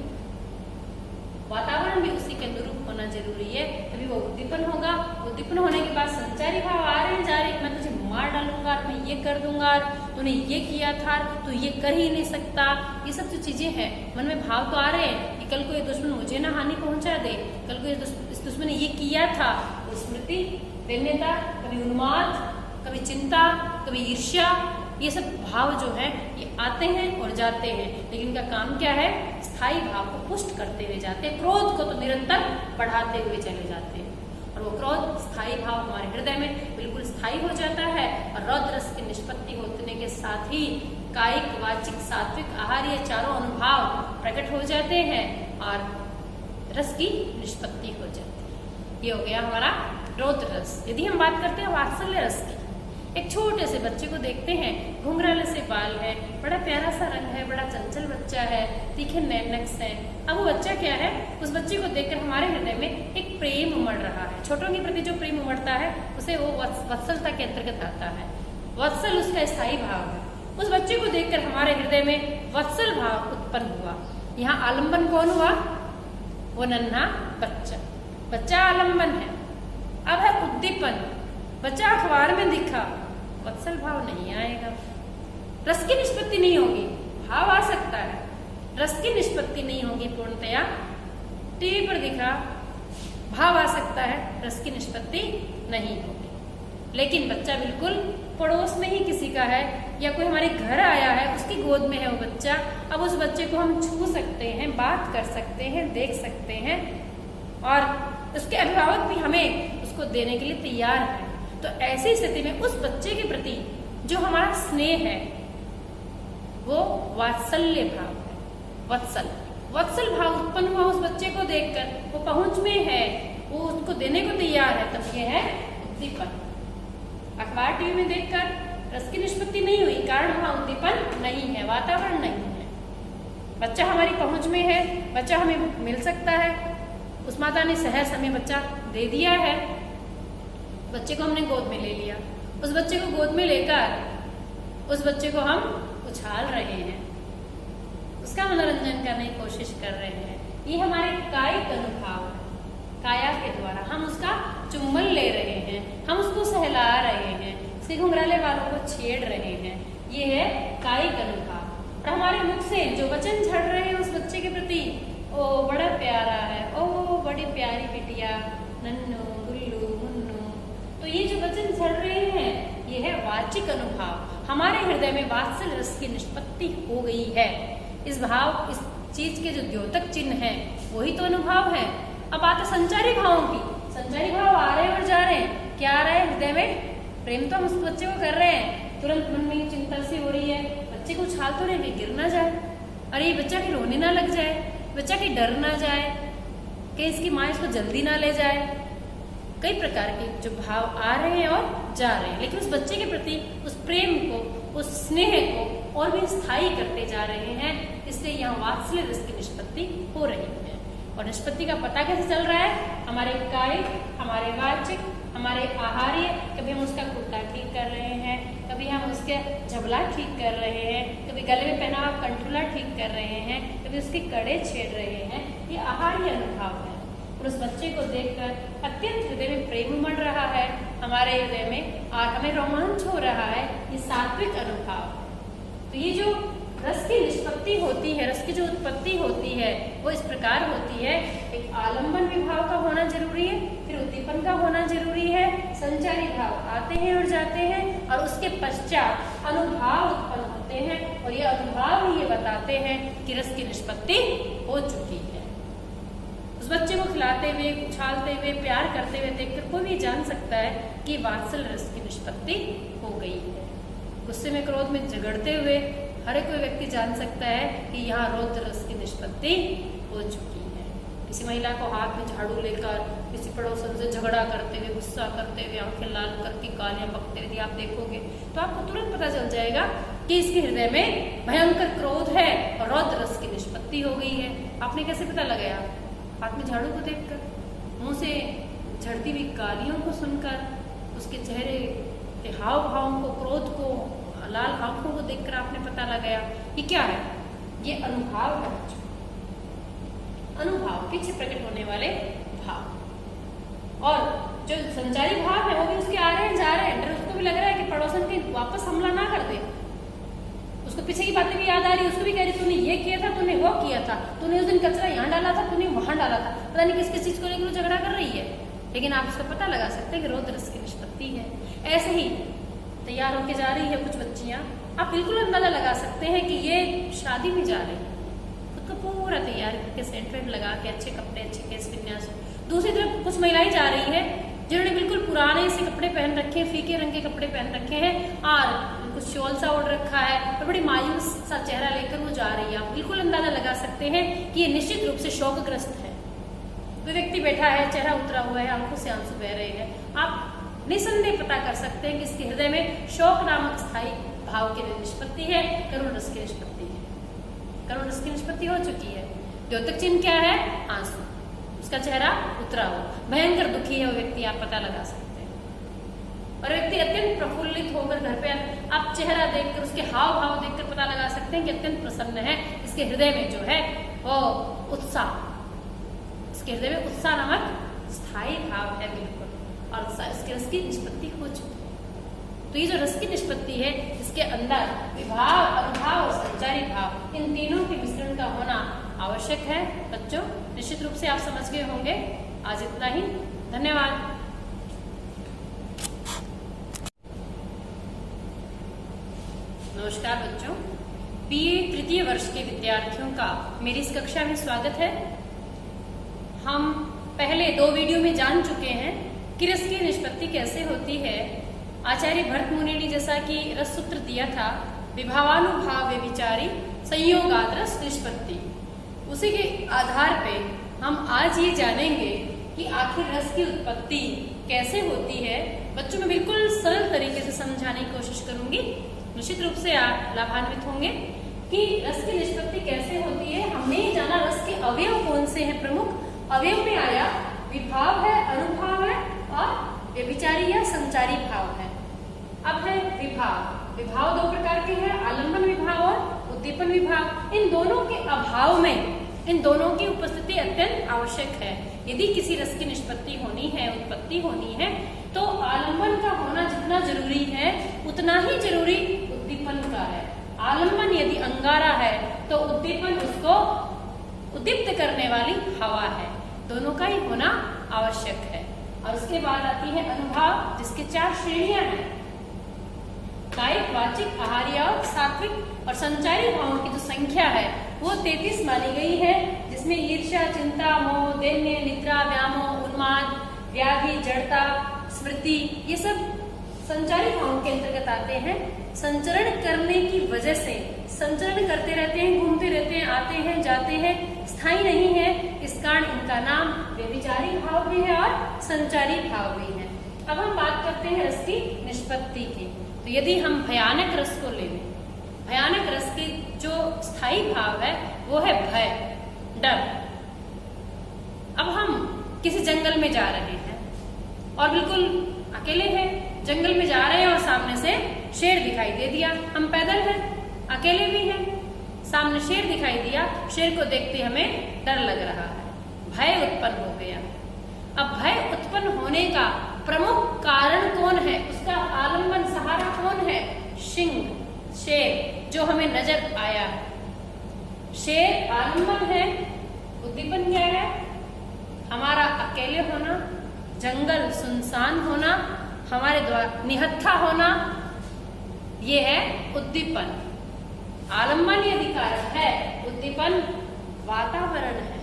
वातावरण भी उसी के अनुरूप होना जरूरी है, तभी वो उद्दीपन होगा। उद्दीपन होने के बाद संचारी भाव आ रहे हैं, जा रहे हैं, मैं तुझे मार डालूंगा, मैं ये कर दूंगा, तूने ये किया था, तू ये कर ही नहीं सकता। ये सब जो चीजें हैं, मन में भाव तो आ रहे हैं कि कल को ये दुश्मन मुझे ना हानि पहुंचा दे, कल को इस दुश्मन ने ये किया था। तो स्मृति, दैन्यता, कभी उन्माद, कभी चिंता, कभी ईर्ष्या, ये सब भाव जो है ये आते हैं और जाते हैं, लेकिन इनका काम क्या है? स्थायी भाव को पुष्ट करते हुए जाते हैं। क्रोध को तो निरंतर बढ़ाते हुए चले जाते हैं। और वो क्रोध स्थायी भाव हमारे हृदय में बिल्कुल स्थायी हो जाता है और रौद्र रस की निष्पत्ति होने के साथ ही कायिक, वाचिक, सात्विक, आहार्य चारों अनुभाव प्रकट हो जाते हैं और रस की निष्पत्ति हो जाती है। ये हो गया हमारा रौद्र रस। यदि हम बात करते हैं वात्सल्य रस की, एक छोटे से बच्चे को देखते हैं, घुंघराले से बाल है, बड़ा प्यारा सा रंग है, बड़ा चंचल बच्चा है, तीखे नैनक्स है। अब वो बच्चा क्या है, उस बच्चे को देखकर हमारे हृदय में एक प्रेम उमड़ रहा है। छोटों के प्रति जो प्रेम उमड़ता है उसे वो वत्सलता के अंतर्गत आता है। वत्सल उसका स्थायी भाव है। उस बच्चे को देखकर हमारे हृदय में वत्सल भाव उत्पन्न हुआ। यहाँ आलम्बन कौन हुआ? वो नन्हा बच्चा। बच्चा आलम्बन है। अब है उद्दीपन। बच्चा अखबार में दिखा, वत्सल भाव नहीं आएगा, रस की निष्पत्ति नहीं होगी। भाव आ सकता है, रस की निष्पत्ति नहीं होगी पूर्णतया। टीवी पर दिखा, भाव आ सकता है, रस की निष्पत्ति नहीं होगी। लेकिन बच्चा बिल्कुल पड़ोस में ही किसी का है या कोई हमारे घर आया है, उसकी गोद में है वो बच्चा। अब उस बच्चे को हम छू सकते हैं, बात कर सकते हैं, देख सकते हैं और उसके अभिभावक भी हमें उसको देने के लिए तैयार हैं। तो ऐसी स्थिति में उस बच्चे के प्रति जो हमारा स्नेह है वो वात्सल्य भाव है। वत्सल भाव उत्पन्न हुआ उस बच्चे को देखकर, वो पहुंच में है, वो उसको देने को तैयार है, तब ये है उद्दीपन। अखबार टीवी में देखकर रस की निष्पत्ति नहीं हुई, कारण वहां उद्दीपन नहीं है, वातावरण नहीं है। बच्चा हमारी पहुंच में है, बच्चा हमें मिल सकता है, उस माता ने सहज हमें बच्चा दे दिया है, बच्चे को हमने गोद में ले लिया। उस बच्चे को गोद में लेकर उस बच्चे को हम उछाल रहे हैं, उसका मनोरंजन करने की कोशिश कर रहे हैं। ये हमारे कायिक अनुभव है। काया के द्वारा हम उसका चुम्बन ले रहे हैं, हम उसको सहला रहे हैं, उसके घुंघराले बालों को छेड़ रहे हैं। ये है कायिक अनुभव। और हमारे मुख से जो वचन झड़ रहे हैं उस बच्चे के प्रति, ओ बड़ा प्यारा है, ओ बड़ी प्यारी बिटिया, नन्नू गुल्लू मुन्नू, तो ये जो वचन झड़ रहे हैं ये है वाचिक अनुभव। हमारे हृदय में वात्सल्य रस की निष्पत्ति हो गई है। इस भाव, इस चीज के जो द्योतक चिन्ह है वही तो अनुभव है। अब बात है संचारी भावों की। संचारी भाव आ रहे हैं और जा रहे हैं। क्या आ रहा है हृदय में? प्रेम तो हम उस बच्चे को कर रहे हैं, तुरंत मन में चिंता सी हो रही है, बच्चे को उछाल तो रहे हैं, गिर ना जाए, अरे ये बच्चा कहीं रोने ना लग जाए, बच्चा कहीं डर ना जाए, कहीं इसकी माँ इसको जल्दी ना ले जाए। कई प्रकार के जो भाव आ रहे हैं और जा रहे हैं, लेकिन उस बच्चे के प्रति उस प्रेम को, उस स्नेह को और भी स्थायी करते जा रहे हैं। इसलिए यहाँ वात्सल्य रस की निष्पत्ति हो रही है। और निष्पत्ति का पता कैसे चल रहा है? हमारे कायिक, हमारे वाचिक, हमारे आहार्य, कभी हम उसका कुर्ता ठीक कर रहे हैं, कभी हम उसके झबला ठीक कर रहे हैं, कभी गले में पहना हुआ कंठुला ठीक कर रहे हैं, कभी उसके कड़े छेड़ रहे हैं। ये आहार्य अनुभव है। और उस बच्चे को देखकर अत्यंत हृदय में प्रेम उमड़ रहा है हमारे हृदय में और हमें रोमांच हो रहा है। ये सात्विक अनुभव। तो ये जो रस की निष्पत्ति होती है, रस की जो उत्पत्ति होती है वो इस प्रकार होती है। एक आलंबन विभाव का होना जरूरी है, फिर उद्दीपन का होना जरूरी है, संचारी भाव आते हैं और जाते हैं और उसके पश्चात अनुभाव उत्पन्न होते हैं और ये अनुभाव ही ये बताते हैं कि रस की निष्पत्ति हो चुकी है। उस बच्चे को खिलाते हुए, उछालते हुए, प्यार करते हुए देखकर कोई भी जान सकता है कि वात्सल्य रस की निष्पत्ति हो गई है। गुस्से में, क्रोध में झगड़ते हुए हर एक कोई व्यक्ति जान सकता है कि यहाँ रौद्र रस की निष्पत्ति हो चुकी है। किसी महिला को हाथ में झाड़ू लेकर किसी पड़ोसन से झगड़ा करते हुए, गुस्सा करते हुए, आंखें लाल करके गालियां बकते हुए आप देखोगे तो आपको तुरंत पता चल जाएगा कि इसके हृदय में भयंकर क्रोध है और रौद्र रस की निष्पत्ति हो गई है। आपने कैसे पता लगाया? हाथ में झाड़ू को देखकर, मुंह से झड़ती हुई गालियों को सुनकर, उसके चेहरे के हाव भावों को, क्रोध को, लाल आंखों को देखकर आपने पता लगाया। ये क्या है? ये अनुभव है। अनुभव, पीछे प्रकट होने वाले भाव। और जो संचारी भाव है वो भी उसके आ रहे हैं, जा रहे हैं। डर उसको भी लग रहा है कि पड़ोसन के वापस हमला ना कर दे। उसको पीछे की बातें भी याद आ रही है, उसको भी कह रही तूने ये किया था, तूने वो किया था, तूने उस दिन कचरा यहाँ डाला था, तूने वहां डाला था, पता नहीं किस किस चीज को लेकर झगड़ा कर रही है। लेकिन आप उसका पता लगा सकते हैं कि रौद्र रस की निष्पत्ति है। ऐसे ही तैयार होके जा रही है कुछ बच्चियां, आप बिल्कुल अंदाजा लगा सकते हैं कि ये शादी में जा रही है। खुद को पूरा तैयार करके, सेंट वेंट लगा के, अच्छे कपड़े, अच्छे केस विन्यास, दूसरी तरफ कुछ महिलाएं जा रही है जिन्होंने बिल्कुल पुराने से कपड़े पहन रखे हैं, फीके रंग के कपड़े पहन रखे हैं और कुछ शॉल सा ओढ़ रखा है और बड़ी मायूस सा चेहरा लेकर वो जा रही है। आप बिल्कुल अंदाजा लगा सकते हैं कि ये निश्चित रूप से शोकग्रस्त है। वो व्यक्ति बैठा है, चेहरा उतरा हुआ है, आंखों से आंसू बह रहे हैं। आप निसंदेह पता कर सकते हैं कि इसके हृदय में शोक नामक स्थायी भाव की निष्पत्ति है, करुण रस की निष्पत्ति है। करुण रस की निष्पत्ति हो चुकी है। द्योतक चिन्ह क्या है? आंसू। उसका चेहरा उतरा हुआ, भयंकर दुखी है वो व्यक्ति, आप पता लगा सकते हैं। और व्यक्ति अत्यंत प्रफुल्लित होकर घर पे आप चेहरा देखकर, उसके हाव भाव देखकर पता लगा सकते हैं कि अत्यंत प्रसन्न है। इसके हृदय में जो है वो उत्साह, इसके हृदय में उत्साह नामक स्थायी भाव है बिल्कुल, और इसके रस की निष्पत्ति हो चुकी है। तो ये जो रस की निष्पत्ति है, इसके अंदर विभाव, अनुभाव और संचारी भाव, इन तीनों के मिश्रण का होना आवश्यक है। बच्चों, निश्चित रूप से आप समझ गए होंगे। आज इतना ही, धन्यवाद। नमस्कार बच्चों, बीए तृतीय वर्ष के विद्यार्थियों का मेरी इस कक्षा में स्वागत है। हम पहले 2 वीडियो में जान चुके हैं कि रस की निष्पत्ति कैसे होती है। आचार्य भरत मुनि ने जैसा कि रस सूत्र दिया था, विभावानुभाव व्यभिचारी संयोगात रस निष्पत्ति, उसी के आधार पे हम आज ये जानेंगे कि आखिर रस की उत्पत्ति कैसे होती है। बच्चों, मैं बिल्कुल सरल तरीके से समझाने की कोशिश करूंगी। निश्चित रूप से आप लाभान्वित होंगे कि रस की निष्पत्ति कैसे होती है। हमने ये जाना रस के अवयव कौन से हैं। प्रमुख अवयव में आया विभाव है, अनुभाव है और व्यभिचारी या संचारी भाव है। अब है विभाव। विभाव 2 प्रकार के हैं, आलंबन विभाव और उद्दीपन विभाव। इन दोनों के अभाव में इन दोनों की उपस्थिति अत्यंत आवश्यक है। यदि किसी रस की निष्पत्ति होनी है, उत्पत्ति होनी है, तो आलंबन का होना जितना जरूरी है उतना ही जरूरी उद्दीपन का है। आलंबन यदि अंगारा है तो उद्दीपन उसको उद्दीप्त करने वाली हवा है। दोनों का ही होना आवश्यक है। और उसके बाद आती है अनुभाव, जिसके 4 श्रेणियां हैं। कायिक, वाचिक, आहार्य और सात्विक और संचारी भावों की जो संख्या है वो 33 मानी गई है, जिसमें ईर्ष्या, चिंता, मोह, दैन्य, निद्रा, व्यामोह, उन्माद, व्याधि, जड़ता, स्मृति, ये सब संचारी भावों के अंतर्गत आते हैं। संचरण करने की वजह से संचरण करते रहते हैं, घूमते रहते हैं, आते हैं, जाते हैं, स्थायी नहीं है। इस कारण इनका नाम व्यभिचारी भाव भी है और संचारी भाव भी है। अब हम बात करते हैं रस की निष्पत्ति की। तो यदि हम भयानक रस को लें, भयानक रस की जो स्थायी भाव है वो है भय, डर। अब हम किसी जंगल में जा रहे हैं और बिल्कुल अकेले हैं, जंगल में जा रहे हैं और सामने से शेर दिखाई दे दिया। हम पैदल हैं, अकेले भी हैं, सामने शेर दिखाई दिया, शेर को देखते हमें डर लग रहा है, भय उत्पन्न हो गया। अब भय उत्पन्न होने का प्रमुख कारण कौन है? उसका आलंबन, सहारा कौन है? सिंह, शेर, जो हमें नजर आया। शेर आलंबन है। उद्दीपन क्या है? हमारा अकेले होना, जंगल सुनसान होना, हमारे द्वारा निहत्था होना, ये है उद्दीपन। आलंबन यदि कारण है, उद्दीपन वातावरण है।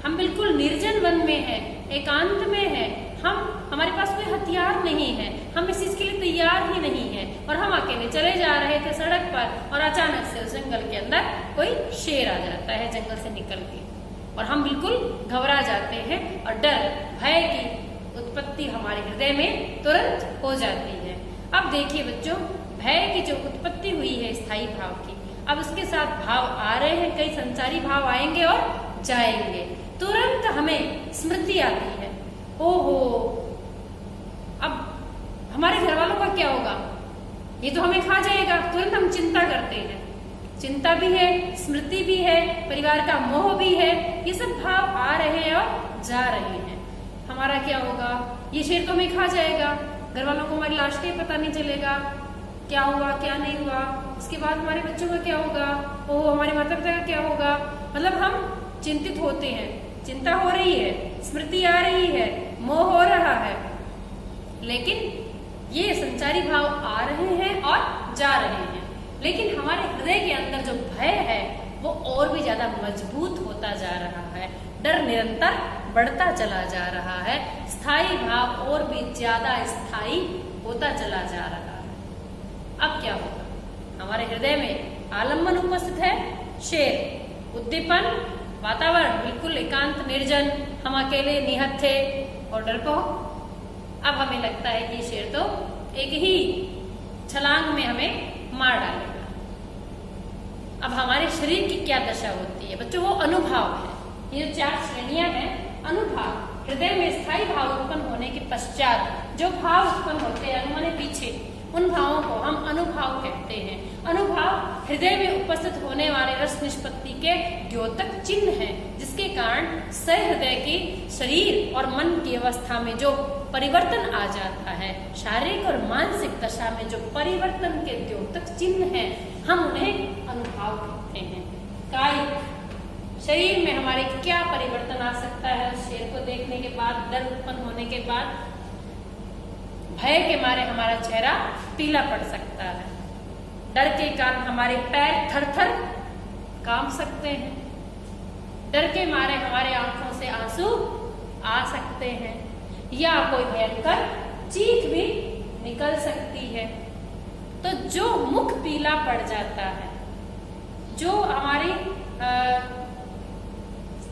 हम बिल्कुल निर्जन वन में हैं, एकांत में हैं, हमारे पास कोई हथियार नहीं है, हम इस चीज के लिए तैयार ही नहीं है और हम अकेले चले जा रहे थे सड़क पर और अचानक से उस जंगल के अंदर कोई शेर आ जाता है जंगल से निकल के और हम बिल्कुल घबरा जाते हैं और डर, भय की उत्पत्ति हमारे हृदय में तुरंत हो जाती है। अब देखिए बच्चों, भय की जो उत्पत्ति हुई है स्थायी भाव की, अब उसके साथ भाव आ रहे हैं, कई संचारी भाव आएंगे और जाएंगे। तुरंत हमें स्मृति आती है, ओहो अब हमारे घर वालों का क्या होगा, ये तो हमें खा जाएगा। तुरंत हम चिंता करते हैं, चिंता भी है, स्मृति भी है, परिवार का मोह भी है, ये सब भाव आ रहे हैं और जा रहे हैं। हमारा क्या होगा, ये शेर तो हमें खा जाएगा, घर वालों को हमारी लाश का पता नहीं चलेगा, क्या हुआ क्या नहीं हुआ, इसके बाद हमारे बच्चों का क्या होगा, ओह हमारे माता पिता का क्या होगा। मतलब हम चिंतित होते हैं, चिंता हो रही है, स्मृति आ रही है, मोह हो रहा है, लेकिन ये संचारी भाव आ रहे हैं और जा रहे हैं। लेकिन हमारे हृदय के अंदर जो भय है वो और भी ज्यादा मजबूत होता जा रहा है, डर निरंतर बढ़ता चला जा रहा है, स्थायी भाव और भी ज्यादा स्थायी होता चला जा रहा है। अब क्या होगा? हमारे हृदय में आलम्बन उपस्थित है, शेर, उद्दीपन, वातावरण बिल्कुल एकांत निर्जन, हम अकेले निहत्थे और डरपोक। अब हमें लगता है कि शेर तो एक ही छलांग में हमें मार डालेगा। अब हमारे शरीर की क्या दशा होती है बच्चों? वो अनुभाव है। ये जो 4 श्रेणियां हैं, अनुभाव, हृदय में स्थायी भाव उत्पन्न होने के पश्चात जो भाव उत्पन्न होते हैं अनुमाने पीछे, उन भावों को हम अनुभाव कहते हैं। अनुभाव हृदय में उपस्थित होने वाले रस निष्पत्ति के द्योतक चिन्ह हैं, जिसके कारण सहृदय की शरीर और मन की अवस्था में जो परिवर्तन आ जाता है, शारीरिक और मानसिक दशा में जो परिवर्तन के द्योतक चिन्ह हैं, हम उन्हें अनुभाव कहते हैं। कायिक, शरीर में हमारे क्या परिवर्तन आ सकता है? उस शेर को देखने के बाद, डर उत्पन्न होने के बाद, भय के मारे हमारा चेहरा पीला पड़ सकता है, डर के कारण हमारे पैर थर-थर कांप सकते हैं, डर के मारे हमारे आंखों से आंसू आ सकते हैं, या कोई भयंकर चीख भी निकल सकती है। तो जो मुख पीला पड़ जाता है, जो हमारी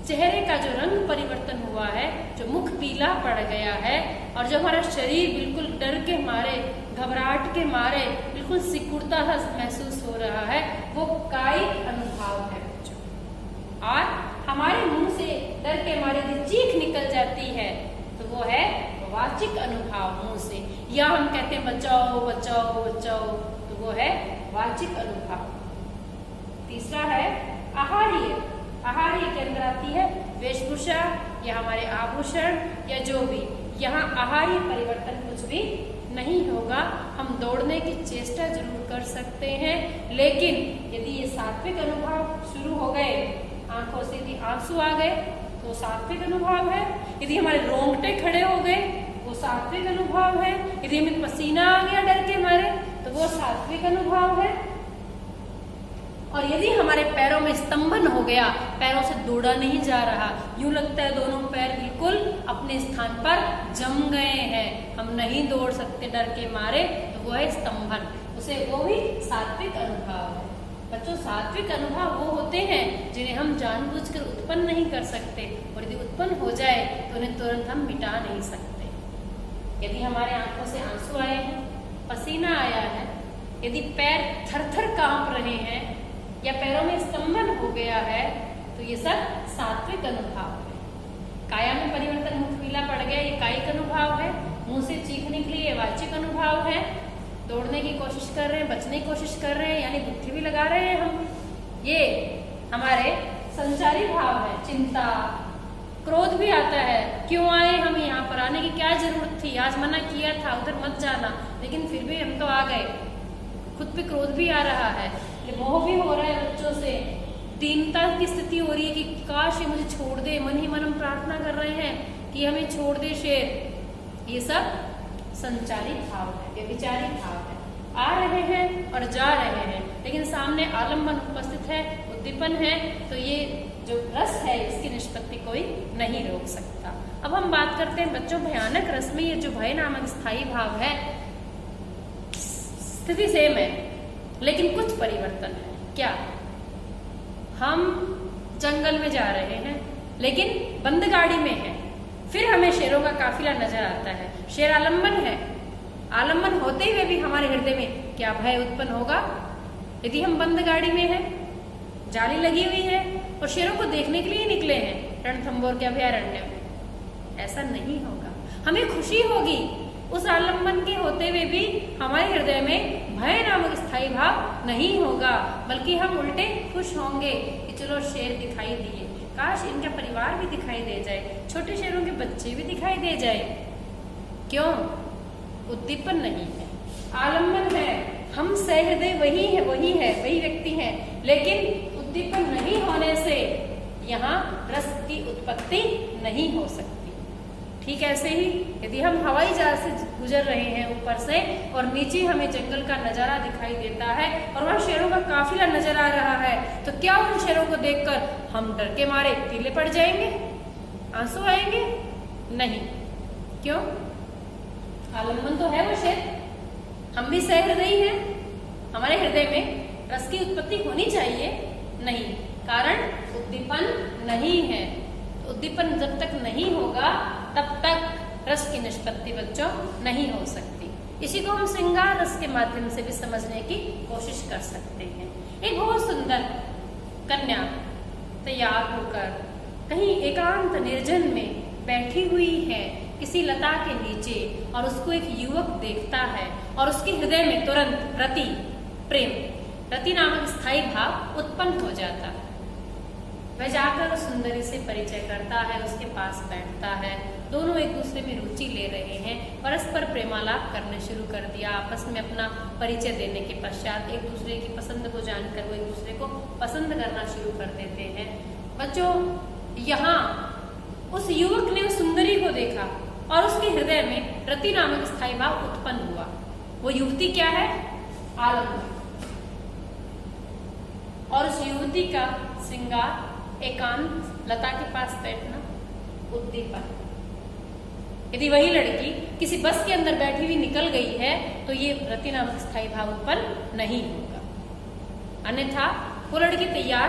चेहरे का जो रंग परिवर्तन हुआ है, जो मुख पीला पड़ गया है और जो हमारा शरीर बिल्कुल डर के मारे, घबराहट के मारे बिल्कुल सिकुड़ता सा महसूस हो रहा है, वो कायिक अनुभाव है बच्चों। और हमारे मुंह से डर के मारे जो चीख निकल जाती है तो वो है वाचिक अनुभाव मुंह से, या हम कहते हैं बचाओ बचाओ बचाओ, तो वो है वाचिक अनुभाव। तीसरा है आहार्य। आहार्य के अंदर आती है वेशभूषा या हमारे आभूषण या जो भी, यहाँ आहार्य परिवर्तन कुछ भी नहीं होगा। हम दौड़ने की चेष्टा जरूर कर सकते हैं, लेकिन यदि ये सात्विक अनुभव शुरू हो गए, आंखों से यदि आंसू आ गए तो सात्विक अनुभव है, यदि हमारे रोंगटे खड़े हो गए वो सात्विक अनुभव है, यदि हमें पसीना आ गया डर के मारे तो वो सात्विक अनुभव है, और यदि हमारे पैरों में स्तंभन हो गया, पैरों से दौड़ा नहीं जा रहा, यूं लगता है दोनों पैर बिल्कुल अपने स्थान पर जम गए हैं, हम नहीं दौड़ सकते डर के मारे, तो वो है स्तंभन, उसे वो भी सात्विक अनुभव है। बच्चों, सात्विक अनुभव वो होते हैं जिन्हें हम जानबूझकर उत्पन्न नहीं कर सकते, और यदि उत्पन्न हो जाए तो उन्हें तुरंत हम मिटा नहीं सकते। यदि हमारे आंखों से आंसू आए हैं, पसीना आया है, यदि पैर थर-थर कांप रहे हैं या पैरों में स्तंभन हो गया है, तो ये सब सात्विक अनुभव है। काया में परिवर्तन, मुख पीला पड़ गया, ये कायिक अनुभव है। मुंह से चीख निकली, ये वाचिक अनुभव है। दौड़ने की कोशिश कर रहे हैं, बचने की कोशिश कर रहे हैं, यानी बुद्धि भी लगा रहे हैं हम, ये हमारे संचारी भाव है। चिंता, क्रोध भी आता है, क्यों आए हम यहाँ पर, आने की क्या जरूरत थी, आज मना किया था उधर मत जाना, लेकिन फिर भी हम तो आ गए। खुद पे क्रोध भी आ रहा है, मोह भी हो रहा है बच्चों से, दीनता की स्थिति हो रही है कि काश ये मुझे छोड़ दे, मन ही मन हम प्रार्थना कर रहे हैं कि हमें छोड़ दे शेर। ये सब संचारी भाव है, व्यभिचारी भाव है, आ रहे हैं और जा रहे हैं, लेकिन सामने आलम्बन उपस्थित है, उद्दीपन है, तो ये जो रस है इसकी निष्पत्ति कोई नहीं रोक सकता। अब हम बात करते हैं बच्चों भयानक रस में, ये जो भय नामक स्थायी भाव है, स्थिति सेम है लेकिन कुछ परिवर्तन है। क्या? हम जंगल में जा रहे हैं लेकिन बंद गाड़ी में है, फिर हमें शेरों का काफिला नजर आता है, शेर आलम्बन है, आलम्बन होते हुए भी हमारे हृदय में क्या भय उत्पन्न होगा? यदि हम बंद गाड़ी में हैं, जाली लगी हुई है और शेरों को देखने के लिए निकले हैं रणथंभौर के अभयारण्य में, ऐसा नहीं होगा। हमें खुशी होगी उस आलम्बन के होते हुए भी हमारे हृदय में भय नामक स्थायी भाव नहीं होगा, बल्कि हम उल्टे खुश होंगे कि चलो शेर दिखाई दिए, काश इनका परिवार भी दिखाई दे जाए, छोटे शेरों के बच्चे भी दिखाई दे जाए। क्यों? उद्दीपन नहीं है, आलम्बन है, हम सहृदय वही व्यक्ति है, लेकिन उद्दीपन नहीं होने से यहाँ रस की उत्पत्ति नहीं हो सकती। ठीक ऐसे ही यदि हम हवाई जहाज से गुजर रहे हैं ऊपर से और नीचे हमें जंगल का नजारा दिखाई देता है और वहाँ शेरों का काफिला नजर आ रहा है, तो क्या उन शेरों को देखकर हम डर के मारे पीले पड़ जाएंगे? आंसू आएंगे? नहीं। क्यों? आलम्बन तो है वो क्षेत्र, हम भी सहृदयी हैं, हमारे हृदय में रस की उत्पत्ति होनी चाहिए, नहीं, कारण उद्दीपन नहीं है। उद्दीपन जब तक नहीं होगा तब तक रस की निष्पत्ति बच्चों नहीं हो सकती। इसी को हम श्रृंगार रस के माध्यम से भी समझने की कोशिश कर सकते हैं। एक बहुत सुंदर कन्या तैयार होकर कहीं एकांत निर्जन में बैठी हुई है किसी लता के नीचे, और उसको एक युवक देखता है और उसके हृदय में तुरंत रति, प्रेम, रति नामक स्थायी भाव उत्पन्न हो जाता है। वह जाकर उस सुंदरी से परिचय करता है, उसके पास बैठता है, दोनों एक दूसरे में रुचि ले रहे हैं, परस्पर प्रेमालाप करने शुरू कर दिया। आपस में अपना परिचय देने के पश्चात एक दूसरे की पसंद को जानकर वो एक दूसरे को पसंद करना शुरू कर देते हैं। बच्चों, यहाँ उस युवक ने उस सुंदरी को देखा और उसके हृदय में रति नामक स्थायी भाव उत्पन्न हुआ। वो युवती क्या है? आलम्बन। और उस युवती का श्रृंगार, एकांत, लता के पास बैठना, उद्दीपन। यदि वही लड़की किसी बस के अंदर बैठी हुई निकल गई है तो ये रति नामक स्थायी भाव उत्पन्न नहीं होगा। अन्यथा वो लड़की तैयार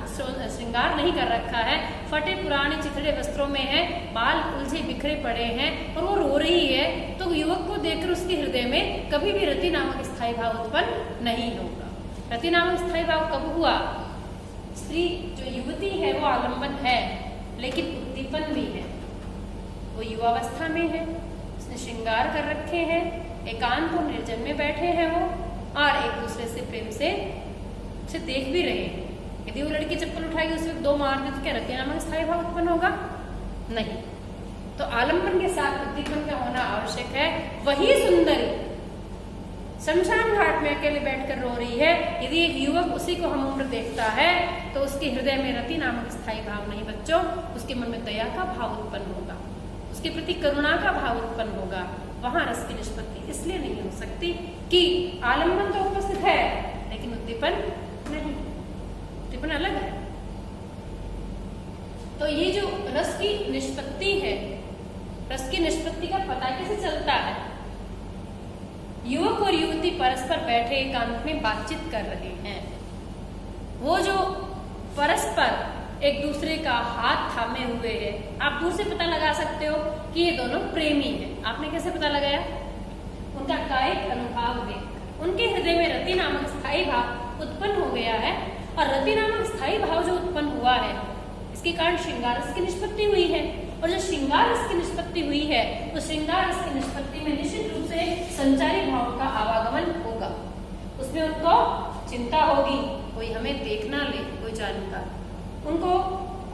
श्रृंगार नहीं कर रखा है, फटे पुराने चिथड़े वस्त्रों में है, बाल उलझे बिखरे पड़े हैं और वो रो रही है, तो युवक को देखकर उसके हृदय में कभी भी रति नामक स्थायी भाव उत्पन्न नहीं होगा। रति नामक स्थायी भाव कब हुआ? स्त्री जो युवती है वो आलम्बन है, लेकिन उद्दीपन भी है। वो युवावस्था में है, उसने श्रृंगार कर रखे हैं, एकांत और निर्जन में बैठे हैं वो, और एक दूसरे से प्रेम से देख भी रहे हैं। यदि वो लड़की चप्पल उठाएगी उस वक्त दो मार दे तो क्या रति नामक स्थायी भाव उत्पन्न होगा? नहीं। तो आलम्बन के साथ उद्दीपन का होना आवश्यक है। वही सुंदरी शमशान घाट में अकेले बैठकर रो रही है, यदि एक युवक उसी को हम उम्र देखता है तो उसके हृदय में रति नामक स्थायी भाव नहीं बच्चों, उसके मन में दया का भाव उत्पन्न होगा, उसके प्रति करुणा का भाव उत्पन्न होगा। वहां रस की निष्पत्ति इसलिए नहीं हो सकती कि आलम्बन तो उपस्थित है लेकिन उद्दीपन नहीं, उद्दीपन अलग है। तो ये जो रस की निष्पत्ति है, रस की निष्पत्ति का पता कैसे चलता है? युवक और युवती परस्पर बैठे एकांत में बातचीत कर रहे हैं। वो जो परस्पर एक दूसरे का हाथ थामे हुए है, आप दूर से पता लगा सकते हो कि ये दोनों प्रेमी हैं। आपने कैसे पता लगाया? उनका कायिक अनुभाव देख उनके हृदय में रति नामक स्थायी भाव उत्पन्न हो गया है, और रति नामक स्थायी भाव जो उत्पन्न हुआ है इसके कारण श्रृंगार रस की निष्पत्ति हुई है। और जो श्रृंगार रस की निष्पत्ति हुई है तो श्रृंगार रस की निष्पत्ति में निश्चित रूप से संचारी भाव का आवागमन होगा। उसमें उनको चिंता होगी, कोई हमें देखना ले, कोई जानता, उनको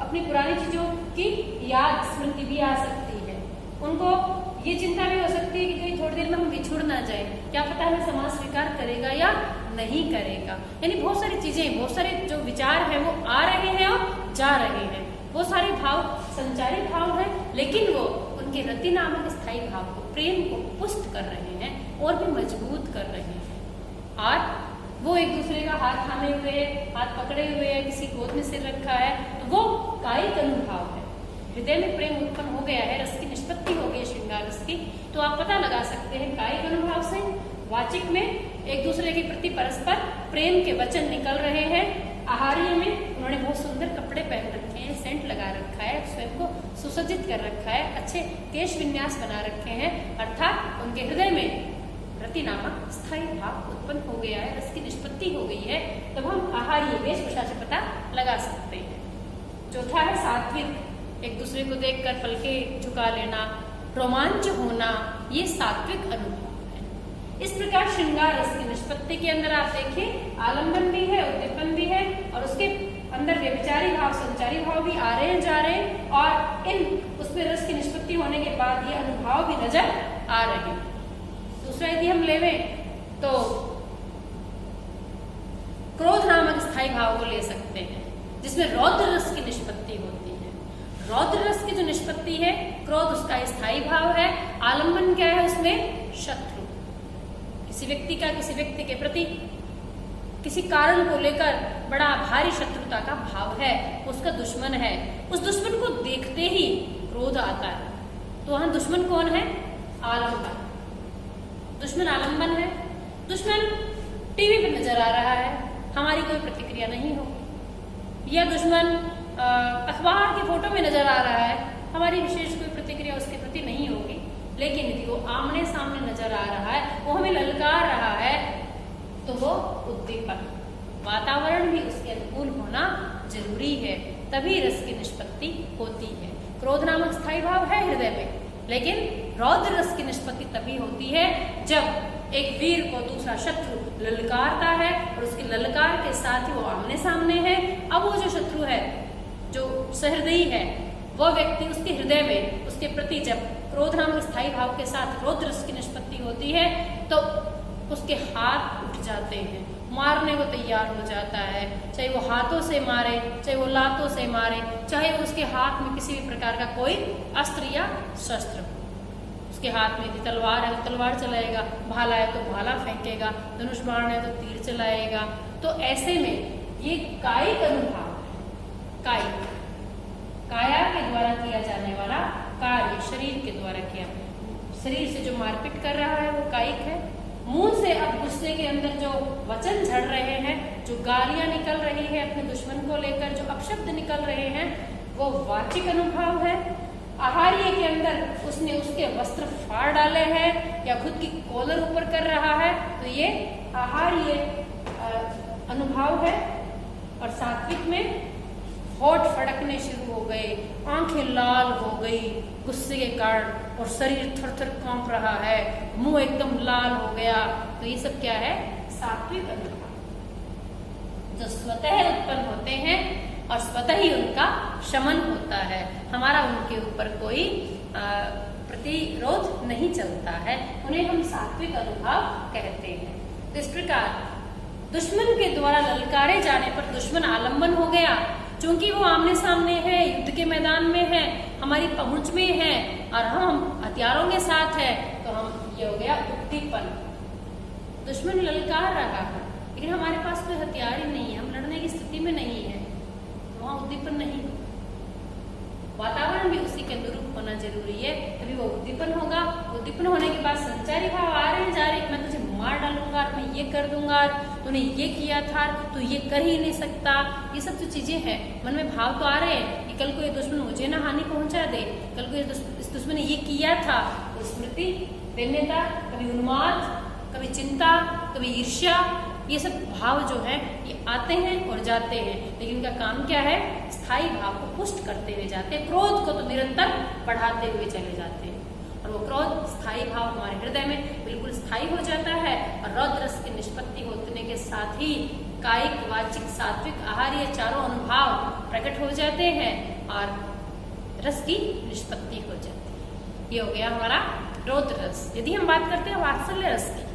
अपनी पुरानी चीजों की याद स्मृति भी आ सकती है, उनको ये चिंता भी हो सकती है कि कहीं थोड़ी देर में हम बिछुड़ ना जाए, क्या पता हमें समाज स्वीकार करेगा या नहीं करेगा। यानी बहुत सारी चीजें, बहुत सारे जो विचार हैं वो आ रहे हैं और जा रहे हैं। वो सारे भाव संचारी भाव हैं, लेकिन वो उनके रति नामक स्थायी भाव को, प्रेम को पुष्ट कर रहे हैं और भी मजबूत कर रहे हैं। और वो एक दूसरे का हाथ थामे हुए है, हाथ पकड़े हुए है, किसी गोद में सिर रखा है, तो वो कायिक अनुभाव है। हृदय में प्रेम उत्पन्न हो गया है, रस की निष्पत्ति हो गई श्रृंगार रस की, तो आप पता लगा सकते हैं कायिक अनुभाव से। वाचिक में एक दूसरे के प्रति परस्पर प्रेम के वचन निकल रहे हैं। आहार्य में उन्होंने बहुत सुंदर कपड़े पहन रखे हैं, सेंट लगा रखा है, स्वयं को सुसज्जित कर रखा है, अच्छे केश विन्यास बना रखे हैं, अर्थात उनके हृदय में रति नामक स्थायी भाव उत्पन्न हो गया है, रस की निष्पत्ति हो गई है। तब हम आहार्य वेशभूषा से पता लगा सकते हैं। चौथा है सात्विक, एक दूसरे को देखकर पलके झुका लेना, रोमांच होना, ये सात्विक अनुभव है। इस प्रकार श्रृंगार रस की निष्पत्ति के अंदर आप देखिए आलम्बन भी है, उद्दीपन भी है, और उसके अंदर व्यभिचारी भाव, संचारी भाव भी आ रहे हैं, जा रहे हैं, और इन उसमें रस की निष्पत्ति होने के बाद ये अनुभाव भी नजर आ रहे हैं। दूसरा यदि हम लेवें तो क्रोध नामक स्थायी भाव को ले सकते हैं, जिसमें रौद्र रस की निष्पत्ति होती है। रौद्र रस की जो निष्पत्ति है, क्रोध उसका स्थायी भाव है। आलम्बन क्या है उसमें? शत्रु, किसी व्यक्ति का किसी व्यक्ति के प्रति किसी कारण को लेकर बड़ा भारी शत्रुता का भाव है, उसका दुश्मन है, उस दुश्मन को देखते ही क्रोध आता है। तो वहां दुश्मन कौन है? आलम्बन। दुश्मन आलम्बन है। दुश्मन टीवी पर नजर आ रहा है, हमारी कोई प्रतिक्रिया नहीं होगी, या दुश्मन अखबार के फोटो में नजर आ रहा है, हमारी विशेष कोई प्रतिक्रिया उसके प्रति नहीं होगी। लेकिन यदि वो आमने सामने नजर आ रहा है, वो हमें ललकार रहा है, तो वो उद्दीपन, वातावरण भी उसके अनुकूल होना जरूरी है, तभी रस की निष्पत्ति होती है। क्रोध नामक स्थायी भाव है हृदय में, लेकिन रौद्र रस की निष्पत्ति तभी होती है जब एक वीर को दूसरा शत्रु ललकारता है और उसकी ललकार के साथ ही वो आमने सामने है। अब वो जो शत्रु है, जो सहृदयी है, वह व्यक्ति उसके हृदय में उसके प्रति जब क्रोध नामक स्थायी भाव के साथ रौद्र रस की निष्पत्ति होती है, तो उसके हाथ उठ जाते हैं, मारने को तैयार हो जाता है, चाहे वो हाथों से मारे, चाहे वो लातों से मारे, चाहे वो उसके हाथ में किसी भी प्रकार का कोई अस्त्र या शस्त्र हो। उसके हाथ में यदि तलवार है तो तलवार चलाएगा, भाला है तो भाला फेंकेगा, धनुष बाण है तो तीर चलाएगा। तो ऐसे में ये कायिक अनुभव है, काया के द्वारा किया जाने वाला कार्य, शरीर के द्वारा किया, शरीर से जो मारपीट कर रहा है वो कायिक है। मुंह से अब गुस्से के अंदर जो वचन झड़ रहे हैं, जो गालियां निकल रही है अपने दुश्मन को लेकर, जो अपशब्द निकल रहे हैं, वो वाचिक अनुभव है। आहार्य के अंदर उसने उसके वस्त्र फाड़ डाले हैं या खुद की कॉलर ऊपर कर रहा है, तो ये आहार्य अनुभव है। और सात्विक में होठ फड़कने शुरू हो गए, आंखें लाल हो गई गुस्से के कारण, और शरीर थर-थर कांप रहा है, मुंह एकदम लाल हो गया। तो ये सब क्या है? सात्विक अनुभव, जो स्वतः उत्पन्न होते हैं और स्वतः ही उनका शमन होता है। हमारा उनके ऊपर कोई प्रतिरोध नहीं चलता है, उन्हें हम सात्विक अनुभव कहते हैं। तो इस प्रकार दुश्मन के द्वारा ललकारे जाने पर दुश्मन आलम्बन हो गया, क्योंकि वो आमने सामने है, युद्ध के मैदान में है, हमारी पहुंच में है और हम हथियारों के साथ है, तो हम ये हो गया उद्दीपन। दुश्मन ललकार रहा है, लेकिन हमारे पास कोई हथियार ही नहीं है, हम लड़ने की स्थिति में नहीं है, वहां उद्दीपन नहीं। वातावरण भी उसी के अनुरूप होना जरूरी है, तभी वो उद्दीपन होगा। उद्दीपन होने के बाद संचारी भाव आ रहे हैं, जा रहे, मैं तुझे मार डालूंगा, मैं ये कर दूंगा, तूने ये किया था, तू ये कर ही नहीं सकता। ये सब जो चीजें हैं, मन में भाव तो आ रहे हैं कि कल को ये दुश्मन मुझे ना हानि पहुंचा दे, कल को इस दुश्मन ने ये किया था। तो स्मृति, दैन्यता, कभी उन्माद, कभी चिंता, कभी ईर्ष्या, ये सब भाव जो है ये आते हैं और जाते हैं, लेकिन इनका काम क्या है? स्थायी भाव को पुष्ट करते हुए जाते हैं, क्रोध को तो निरंतर बढ़ाते हुए चले जाते हैं। और वो क्रोध, स्थायी भाव हमारे हृदय में बिल्कुल स्थायी हो जाता है और रौद्र रस की निष्पत्ति होने के साथ ही कायिक, वाचिक, सात्विक, आहार्य चारों अनुभाव प्रकट हो जाते हैं और रस की निष्पत्ति हो जाती है। ये हो गया हमारा रौद्र रस। यदि हम बात करते हैं वात्सल्य रस की,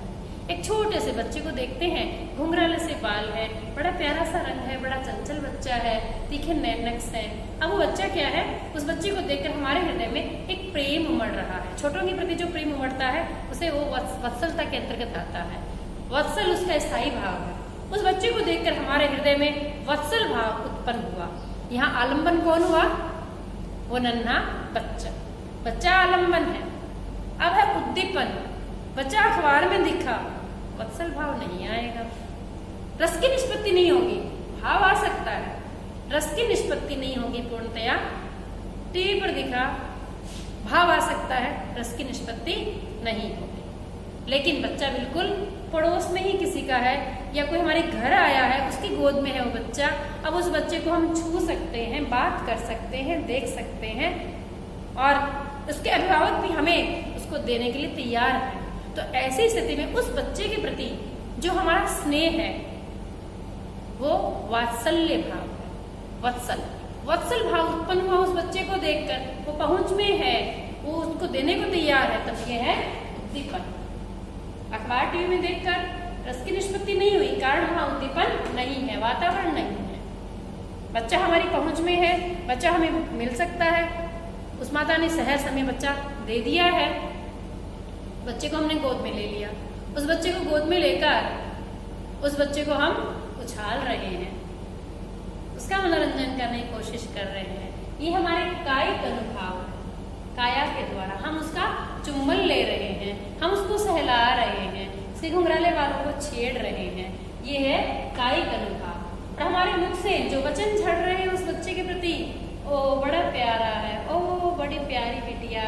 एक छोटे से बच्चे को देखते हैं, घुंघराले से बाल है, बड़ा प्यारा सा रंग है, बड़ा चंचल बच्चा है, तीखे नैनक्स है। अब वो बच्चा क्या है? उस बच्चे को देखकर हमारे हृदय में एक प्रेम उमड़ रहा है। छोटों के प्रति जो प्रेम उमड़ता है उसे वो वत्सलता के अंतर्गत आता है। वत्सल उसका स्थायी भाव है। उस बच्चे को देखकर हमारे हृदय में वत्सल भाव उत्पन्न हुआ। यहाँ आलम्बन कौन हुआ? वो नन्हा बच्चा, बच्चा आलम्बन है। अब है उद्दीपन, बच्चा अखबार में दिखा, वत्सल भाव नहीं आएगा, रस की निष्पत्ति नहीं होगी। भाव आ सकता है, रस की निष्पत्ति नहीं होगी पूर्णतया। टीवी पर दिखा, भाव आ सकता है, रस की निष्पत्ति नहीं होगी। लेकिन बच्चा बिल्कुल पड़ोस में ही किसी का है या कोई हमारे घर आया है, उसकी गोद में है वो बच्चा, अब उस बच्चे को हम छू सकते हैं, बात कर सकते हैं, देख सकते हैं और उसके अभिभावक भी हमें उसको देने के लिए तैयार हैं। तो ऐसी स्थिति में उस बच्चे के प्रति जो हमारा स्नेह है वो वात्सल्य भाव है। वत्सल भाव उत्पन्न हुआ उस बच्चे को देखकर, वो पहुंच में है, वो उसको देने को तैयार है, तब ये है उद्दीपन। अखबार, टीवी में देखकर रस की निष्पत्ति नहीं हुई, कारण वहां उद्दीपन नहीं है, वातावरण नहीं है। बच्चा हमारी पहुंच में है, बच्चा हमें मिल सकता है, उस माता ने सहज हमें बच्चा दे दिया है, बच्चे को हमने गोद में ले लिया। उस बच्चे को गोद में लेकर उस बच्चे को हम उछाल रहे हैं, उसका मनोरंजन करने की कोशिश कर रहे हैं। ये हमारे कायिक अनुभव है, काया के द्वारा हम उसका चुंबन ले रहे हैं, हम उसको सहला रहे हैं, उसके घुंघराले बालों को छेड़ रहे हैं। ये है कायिक अनुभव। और हमारे मुख से जो वचन झड़ रहे हैं उस बच्चे के प्रति, ओ बड़ा प्यारा है, ओ बड़ी प्यारी बिटिया,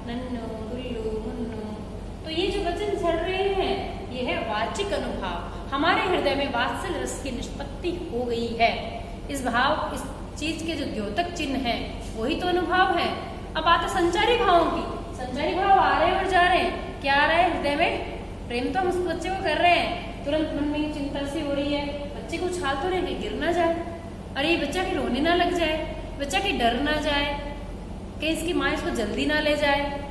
नन्नू गुल्लू मुन्नू, तो ये जो वचन झड़ रहे हैं ये है वाचिक अनुभव। हमारे हृदय में वात्सल्य रस की निष्पत्ति हो गई है। इस भाव, इस चीज के जो द्योतक चिन्ह है वही तो अनुभव है। अब बात है संचारी भावों की। संचारी भाव आ रहे हैं और जा रहे हैं। क्या आ रहा है हृदय में? प्रेम तो हम उस बच्चे को कर रहे हैं, तुरंत मन में चिंता सी हो रही है, बच्चे को उछाल तो रहे गिर ना जाए, अरे ये बच्चा के रोने ना लग जाए, बच्चा के डर ना जाए, कहीं इसकी माँ इसको जल्दी ना ले जाए।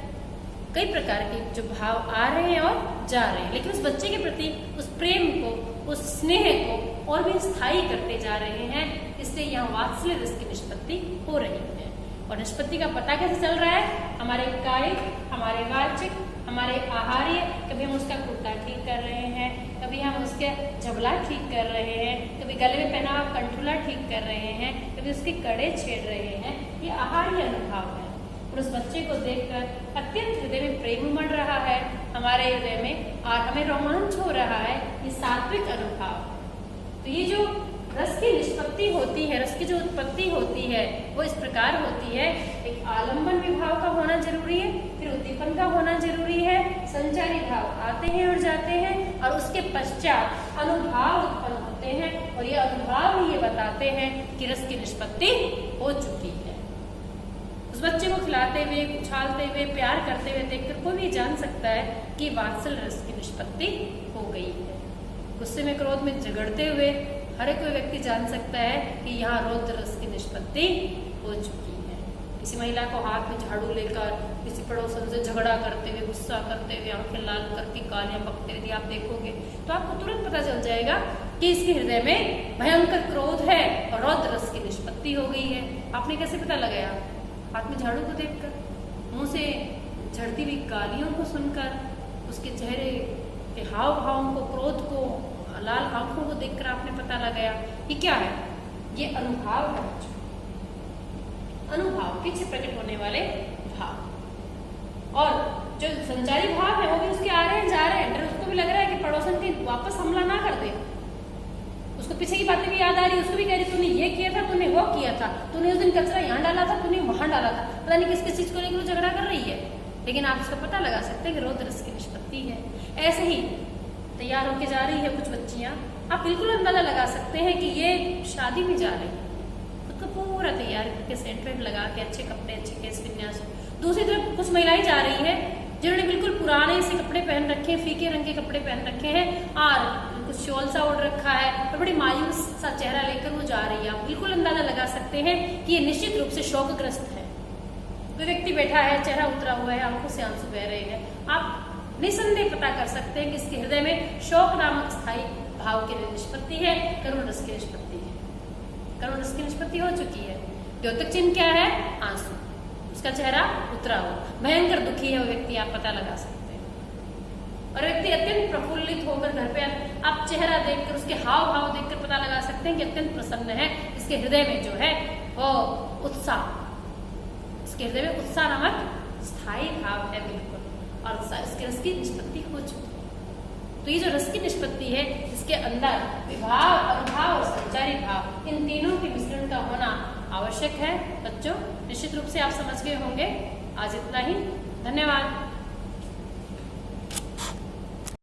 कई प्रकार के जो भाव आ रहे हैं और जा रहे हैं, लेकिन उस बच्चे के प्रति उस प्रेम को, उस स्नेह को और भी स्थायी करते जा रहे हैं। इसलिए यहाँ वात्सल्य रस की निष्पत्ति हो रही है। और निष्पत्ति का पता कैसे चल रहा है? हमारे कायिक, हमारे वाचिक, हमारे आहार्य, कभी हम उसका कुर्ता ठीक कर रहे हैं, कभी हम उसके झबला ठीक कर रहे हैं, कभी गले में पहना हुआ कंठुला ठीक कर रहे हैं, कभी उसके कड़े छेड़ रहे हैं। ये आहार्य अनुभव है। और उस बच्चे को देखकर अत्यंत हृदय में प्रेम उमड़ रहा है, हमारे हृदय में, और हमें रोमांच हो रहा है। ये सात्विक अनुभव। तो ये जो रस की निष्पत्ति होती है, रस की जो उत्पत्ति होती है वो इस प्रकार होती है। एक आलंबन विभाव का होना जरूरी है, फिर उद्दीपन का होना जरूरी है, संचारी भाव आते हैं और जाते हैं, और उसके पश्चात अनुभाव उत्पन्न होते हैं। और ये अनुभाव ही ये बताते हैं कि रस की निष्पत्ति हो चुकी है। उस बच्चे को खिलाते हुए, उछालते हुए, प्यार करते हुए देखकर कोई भी जान सकता है कि वात्सल्य रस की निष्पत्ति हो गई है। गुस्से में, क्रोध में झगड़ते हुए हर एक कोई व्यक्ति जान सकता है कि यहाँ रौद्र रस की निष्पत्ति हो चुकी है। किसी महिला को हाथ में झाड़ू लेकर किसी पड़ोसन से झगड़ा करते हुए, गुस्सा करते हुए, आंखें लाल करके गालियां बकते हुए आप देखोगे तो आपको तुरंत पता चल जाएगा कि इसके हृदय में भयंकर क्रोध है और रौद्र रस की निष्पत्ति हो गई है। आपने कैसे पता लगाया? हाथ में झाड़ू को देखकर, मुंह से झड़ती हुई गालियों को सुनकर, उसके चेहरे के हाव भावों को, क्रोध को, लाल आंखों को देखकर आपने पता लगाया। ये क्या है? ये अनुभाव है। अनुभाव, पीछे प्रकट होने वाले भाव। और जो संचारी भाव है वो भी उसके आ रहे हैं, जा रहे हैं। डर उसको भी लग रहा है कि पड़ोसन के वापस हमला ना कर दे। उसको पीछे की बातें भी याद आ रही है, उसको भी कह रही तूने ये किया था, तूने वो किया था, तूने उस दिन कचरा यहाँ डाला था, तूने वहां डाला था, पता नहीं किस किस चीज को लेकर वो झगड़ा कर रही है। लेकिन आप उसका पता लगा सकते हैं कि रौद्र रस की निष्पत्ति है। ऐसे ही तैयार होके जा रही है कुछ बच्चियां, आप बिल्कुल अंदाजा लगा सकते हैं कि ये शादी में जा रही है, खुद को पूरा तैयार करके, सेंट वेंट लगा के, अच्छे कपड़े, अच्छे केस विन्यास। दूसरी तरफ कुछ महिलाएं जा रही है जिन्होंने बिल्कुल पुराने से कपड़े पहन रखे हैं, फीके रंग के कपड़े पहन रखे हैं और कुछ शॉल सा ओढ़ रखा है, तो बड़ी मायूस सा चेहरा लेकर वो जा रही है। आप बिल्कुल अंदाजा लगा सकते हैं कि ये निश्चित रूप से शोकग्रस्त है। कोई व्यक्ति बैठा है, चेहरा उतरा हुआ है, आंखों से आंसू बह रहे हैं। आप निसंदेह पता कर सकते हैं कि इसके हृदय में शोक नामक स्थायी भाव की निष्पत्ति है, करुण रस की निष्पत्ति है। करुण रस की निष्पत्ति हो चुकी है। द्योतक चिन्ह क्या है? आंसू, उसका चेहरा उतरा हुआ, भयंकर दुखी है वो व्यक्ति, आप पता लगा सकते हैं। और व्यक्ति अत्यंत प्रफुल्लित होकर घर पे, आप चेहरा देखकर, उसके हाव भाव देखकर पता लगा सकते हैं कि अत्यंत प्रसन्न है। इसके हृदय में जो है वो उत्साह, इसके हृदय में उत्साह नामक स्थायी भाव है बिल्कुल, और इसके रस की निष्पत्ति हो चुकी है। तो ये जो रस की निष्पत्ति है, इसके अंदर विभाव, अनुभाव और संचारी भाव, इन तीनों के मिश्रण का होना आवश्यक है। बच्चों, निश्चित रूप से आप समझ गए होंगे। आज इतना ही, धन्यवाद।